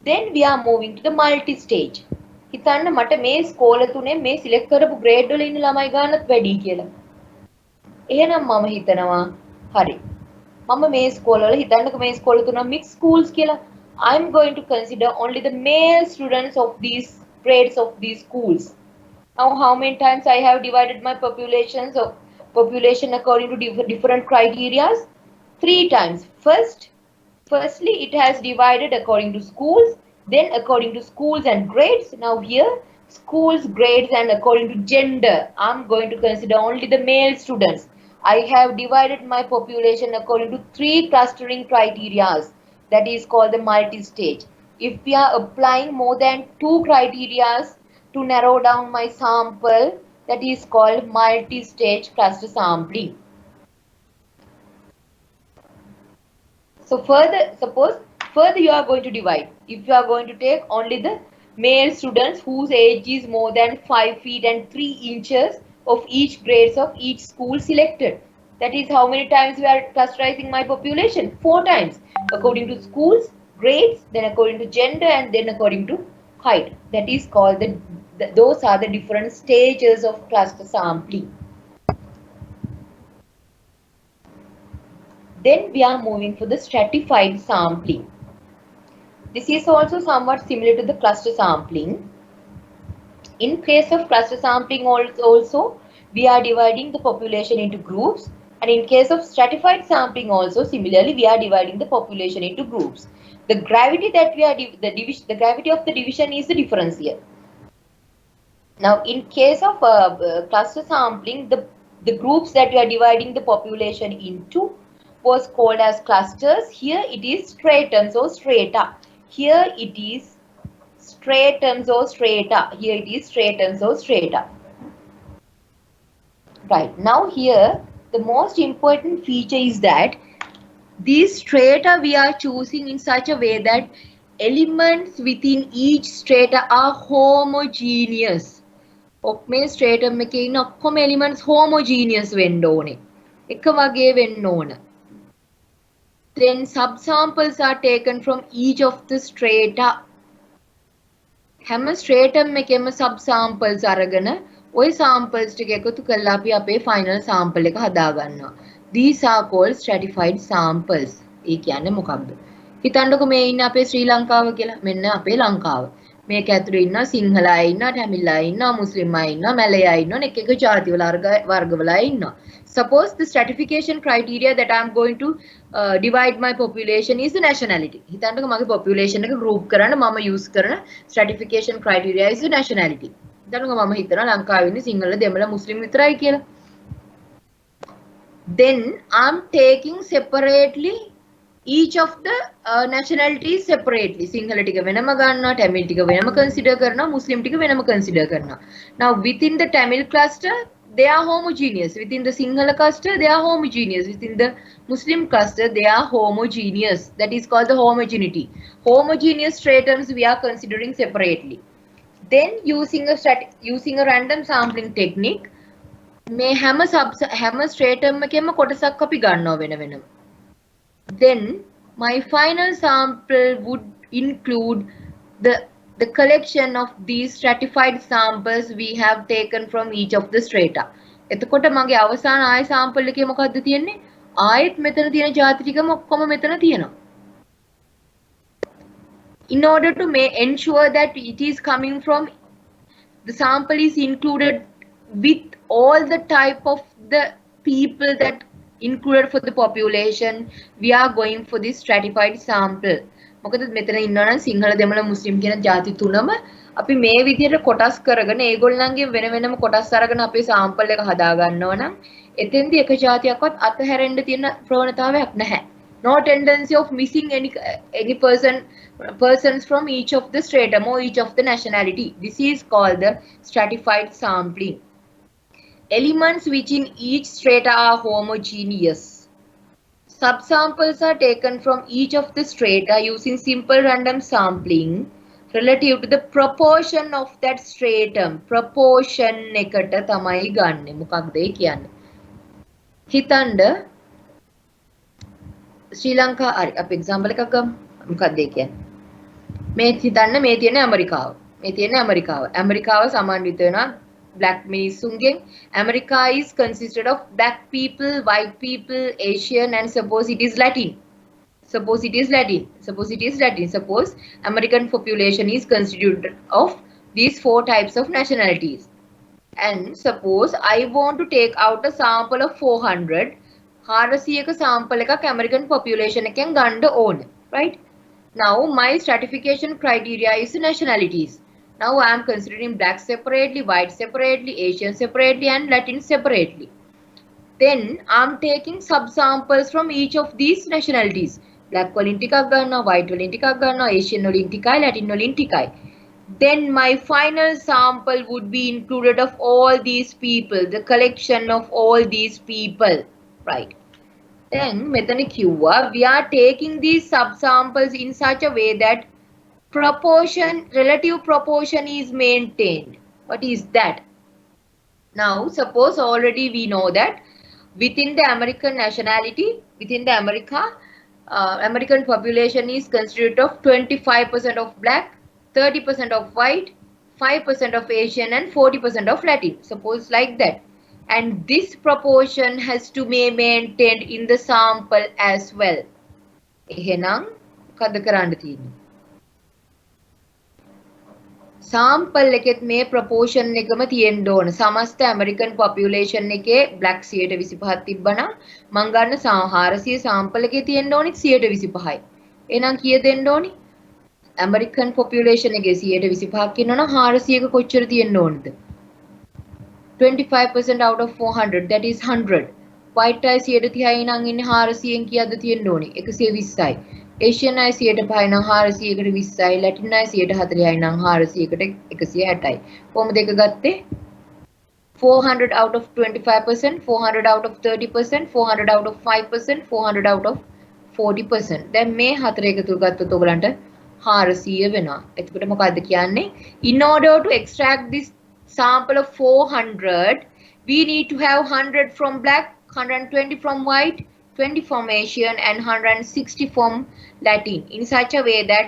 S1: Then we are moving to the multi-stage. හිතන්න මට මේ ස්කෝල තුනේ මේ select කරපු grade වල ඉන්න ළමයි ගානත් වැඩි කියලා. එහෙනම් මම හිතනවා හරි. මම මේ ස්කෝල වල හිතන්නක මේ ස්කෝල තුන mixed schools කියලා. I'm going to consider only the male students of these grades of these schools. Now how many times I have divided my population according to different criteria? 3 times. Firstly, it has divided according to schools, then according to schools and grades. Now here, schools, grades and according to gender, I'm going to consider only the male students. I have divided my population according to 3 clustering criteria. That is called the multi-stage. If we are applying more than 2 criteria to narrow down my sample, that is called multi-stage cluster sampling. So further you are going to divide. If you are going to take only the male students whose age is more than 5 feet and 3 inches of each grades of each school selected. That is how many times we are clusterizing my population? 4 times. According to schools, grades, then according to gender, and then according to height. That is called those are the different stages of cluster sampling. Then we are moving for the stratified sampling. This is also somewhat similar to the cluster sampling. In case of cluster sampling also, we are dividing the population into groups, and in case of stratified sampling also, similarly, we are dividing the population into groups. The gravity that we are the gravity of the division is the difference here. Now, in case of cluster sampling, the groups that we are dividing the population into was called as clusters. Here it is stratums or strata. Here it is stratums or strata. Here it is stratums or strata. Right. Now here, the most important feature is that these strata we are choosing in such a way that elements within each strata are homogeneous. ඔක්මේ ස්ට්‍රේටම් එකේ ඉන්න ඔක්කොම elements homogeneous වෙන්න ඕනේ. එක වගේ වෙන්න ඕන. Then subsamples are taken from each of the strata. හැම stratum එකෙම subsamples අරගෙන ওই samples ටික එකතු කරලා අපි අපේ final sample එක හදා ගන්නවා. These are called stratified samples. ඒ කියන්නේ මොකක්ද? හිතන්නකො මේ ඉන්න අපේ ශ්‍රී ලංකාව කියලා. මෙන්න අපේ ලංකාව. මේක ඇතුළේ ඉන්න සිංහල අය ඉන්නවා, තමිල් අය ඉන්නවා, මුස්ලිම් අය ඉන්නවා, මැලය අය ඉන්නවා, එක එක ජාති වල වර්ගවල අය ඉන්නවා. Suppose the stratification criteria that I am going to divide my population is the nationality. හිතන්නකො මගේ population එක group කරන්න මම use කරන stratification criteria is the nationality. හිතන්නකො මම හිතනවා ලංකාවේ ඉන්නේ සිංහල, දෙමළ, මුස්ලිම් විතරයි කියලා. Then I am taking separately each of the nationalities separately. Sinhala tika venama ganna, Tamil tika venama consider karna, Muslim tika venama consider karna. Now within the Tamil cluster, they are homogeneous. Within the Sinhala cluster, they are homogeneous. Within the Muslim cluster, they are homogeneous. That is called the homogeneity. Homogeneous stratums we are considering separately. Then using a random sampling technique, may හැම stratum එකෙම කොටසක් අපි ගන්නවා වෙන වෙනම. Then my final sample would include the collection of these stratified samples we have taken from each of the strata. එතකොට මගේ අවසාන ආය sample එකේ මොකද්ද තියෙන්නේ? ආයෙත් මෙතන තියෙන ಜಾති ටිකම ඔක්කොම මෙතන තියෙනවා. In order to ensure that it is coming from the sample is included with all the type of the people that included for the population, we are going for this stratified sample. මොකද මෙතන ඉන්නවනම් සිංහල, දෙමළ, මුස්ලිම් කියන ಜಾති තුනම අපි මේ විදිහට කොටස් කරගෙන ඒගොල්ලන්ගේ වෙන වෙනම කොටස් අරගෙන අපේ sample එක හදා ගන්නවා නම් එතෙන්දී එක ಜಾතියක්වත් අතහැරෙන්න තියෙන ප්‍රවණතාවයක් නැහැ. No tendency of missing any persons from each of the stratum or each of the nationality. This is called the stratified sampling. Elements within each strata are homogeneous. Subsamples are taken from each of the strata using simple random sampling relative to the proportion of that stratum. Proportion එකට තමයි ගන්නෙ. මොකක්ද ඒ කියන්නේ? හිතන්න ශ්‍රී ලංකා හරි අපි example එකක් ගමු. මොකක්ද ඒ කියන්නේ? මේ හිතන්න මේ තියෙන ඇමරිකාව. මේ තියෙන ඇමරිකාව. ඇමරිකාව සමන්විත වෙනවා black මිනිස්සුන්ගෙන්. America is consisted of black people, white people, Asian, and suppose it is Latin. Suppose it is Latin. Suppose it is Latin. Suppose American population is constituted of these 4 types of nationalities. And suppose I want to take out a sample of 400. 400 sample එකක් American population එකෙන් ගන්න ඕනේ. Right? Now my stratification criteria is nationalities. Now I am considering black separately, white separately, Asian separately, and Latin separately. Then I am taking subsamples from each of these nationalities. Black වලින් ටිකක් ගන්නවා, white වලින් ටිකක් ගන්නවා, Asian වලින් ටිකයි, Latin වලින් ටිකයි. Then my final sample would be included of all these people, the collection of all these people, right? Then මෙතන කිව්වා we are taking these subsamples in such a way that proportion, relative proportion is maintained. What is that? Now, suppose already we know that within the American nationality, within the American population is constituted of 25% of black, 30% of white, 5% of Asian and 40% of Latin. Suppose like that. And this proportion has to be maintained in the sample as well. එහෙනම් මොකද කරන්න තියෙන්නේ? sample එකෙත් මේ proportion එකම තියෙන්න ඕන. සමස්ත American population එකේ black 125ක් තිබ්බනම් මං ගන්න 400 sample එකේ තියෙන්න ඕනි 125යි. එහෙනම් කීයද දෙන්න ඕනි? American population එකේ 125ක් ඉන්නවනම් 400ක කොච්චර තියෙන්න ඕනද? 25% out of 400, that is 100. White අය 130යි නම් ඉන්නේ 400න් කීයද තියෙන්න ඕනි? 120යි. Asian අය 105යි නම් 400කට 20යි. Latin අය 140යි නම් 400කට 160යි. කොහොමද එක ගත්තේ? 400 out of 25%, 400 out of 30%, 400 out of 5%, 400 out of 40%. දැන් මේ හතර එකතු කරගත්තොත් ඔයගලන්ට 400 වෙනවා. එතකොට මොකද්ද කියන්නේ? In order to extract this sample of 400, we need to have 100 from black, 120 from white, 20 from Asian and 160 from Latin, in such a way that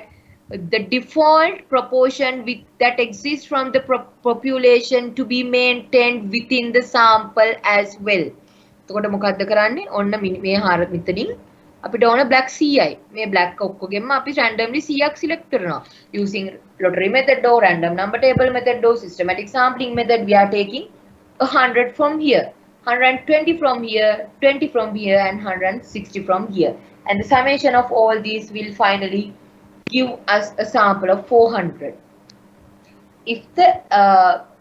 S1: the default proportion that exists from the population to be maintained within the sample as well. එතකොට මොකද්ද කරන්නේ? ඔන්න මේ හාර මෙතනින් අපිට ඕන black 100යි. මේ black ඔක්කොගෙම අපි randomly 100ක් select කරනවා. Using lottery method or random number table method or systematic sampling method, we are taking 100 from here, 120 from here, 20 from here and 160 from here. And the summation of all these will finally give us a sample of 400. If the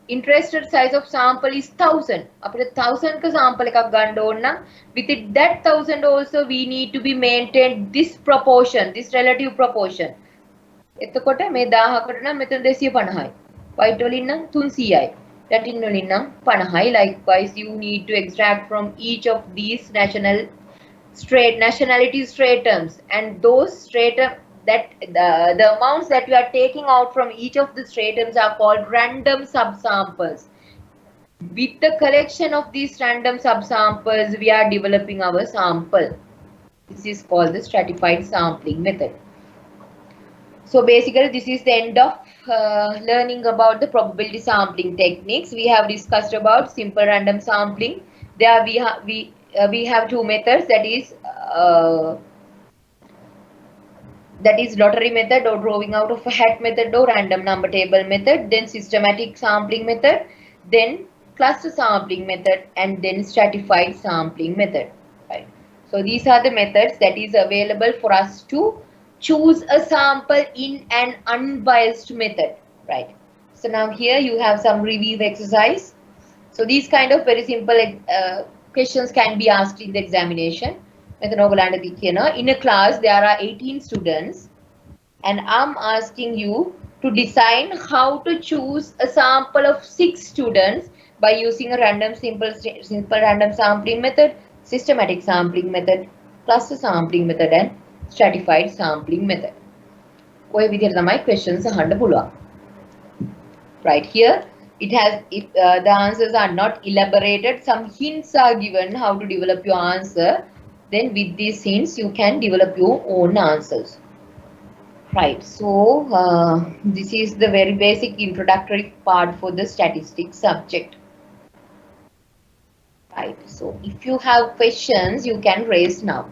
S1: interested size of sample is 1000, අපිට 1000 ක sample එකක් ගන්න ඕන නම් within that 1000 also we need to be maintained this proportion, this relative proportion. එතකොට මේ 1000කට නම් මෙතන 250යි. white වලින් නම් 300යි. Latin වලින් නම් 50යි. Likewise, you need to extract from each of these nationality stratums, and those stratum that the amounts that we are taking out from each of the stratums are called random subsamples. With the collection of these random subsamples, we are developing our sample. This is called the stratified sampling method. So basically, this is the end of learning about the probability sampling techniques. We have discussed about simple random sampling. There we have two methods, that is lottery method or drawing out of a hat method or random number table method, then systematic sampling method, then cluster sampling method, and then stratified sampling method. Right. So these are the methods that is available for us to choose a sample in an unbiased method. Right. So now here you have some review exercise. So these kind of very simple questions can be asked in the examination. In a class there are 18 students and I'm asking you to design how to choose a sample of 6 students by using a simple random sampling method, systematic sampling method, cluster sampling method and stratified sampling method. ඔය විදිහට තමයි questions අහන්න පුළුවන්. Right here if the answers are not elaborated, some hints are given how to develop your answer. Then with these hints you can develop your own answers. Right, so this is the very basic introductory part for the statistics subject. Right, so if you have questions you can raise now.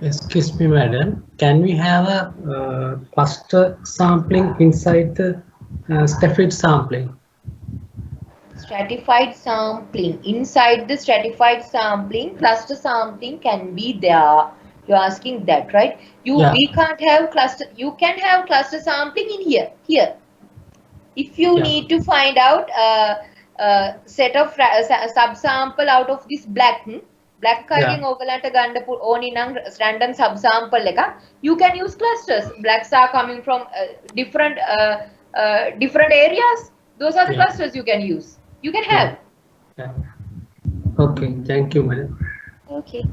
S3: Excuse me, madam, can we have a cluster sampling inside the stratified sampling?
S1: Stratified sampling. Inside the stratified sampling, cluster sampling can be there. You're asking that, right? We can't have cluster. You can have cluster sampling in here. If you need to find out a set of subsample out of this black එකෙන් ඔයගලන්ට ගන්න ඕනි නම් random subsample එක, you can use clusters. Blacks are coming from different areas. Those are the clusters you can use. You can have.
S3: Okay, thank you, madam.
S1: Okay.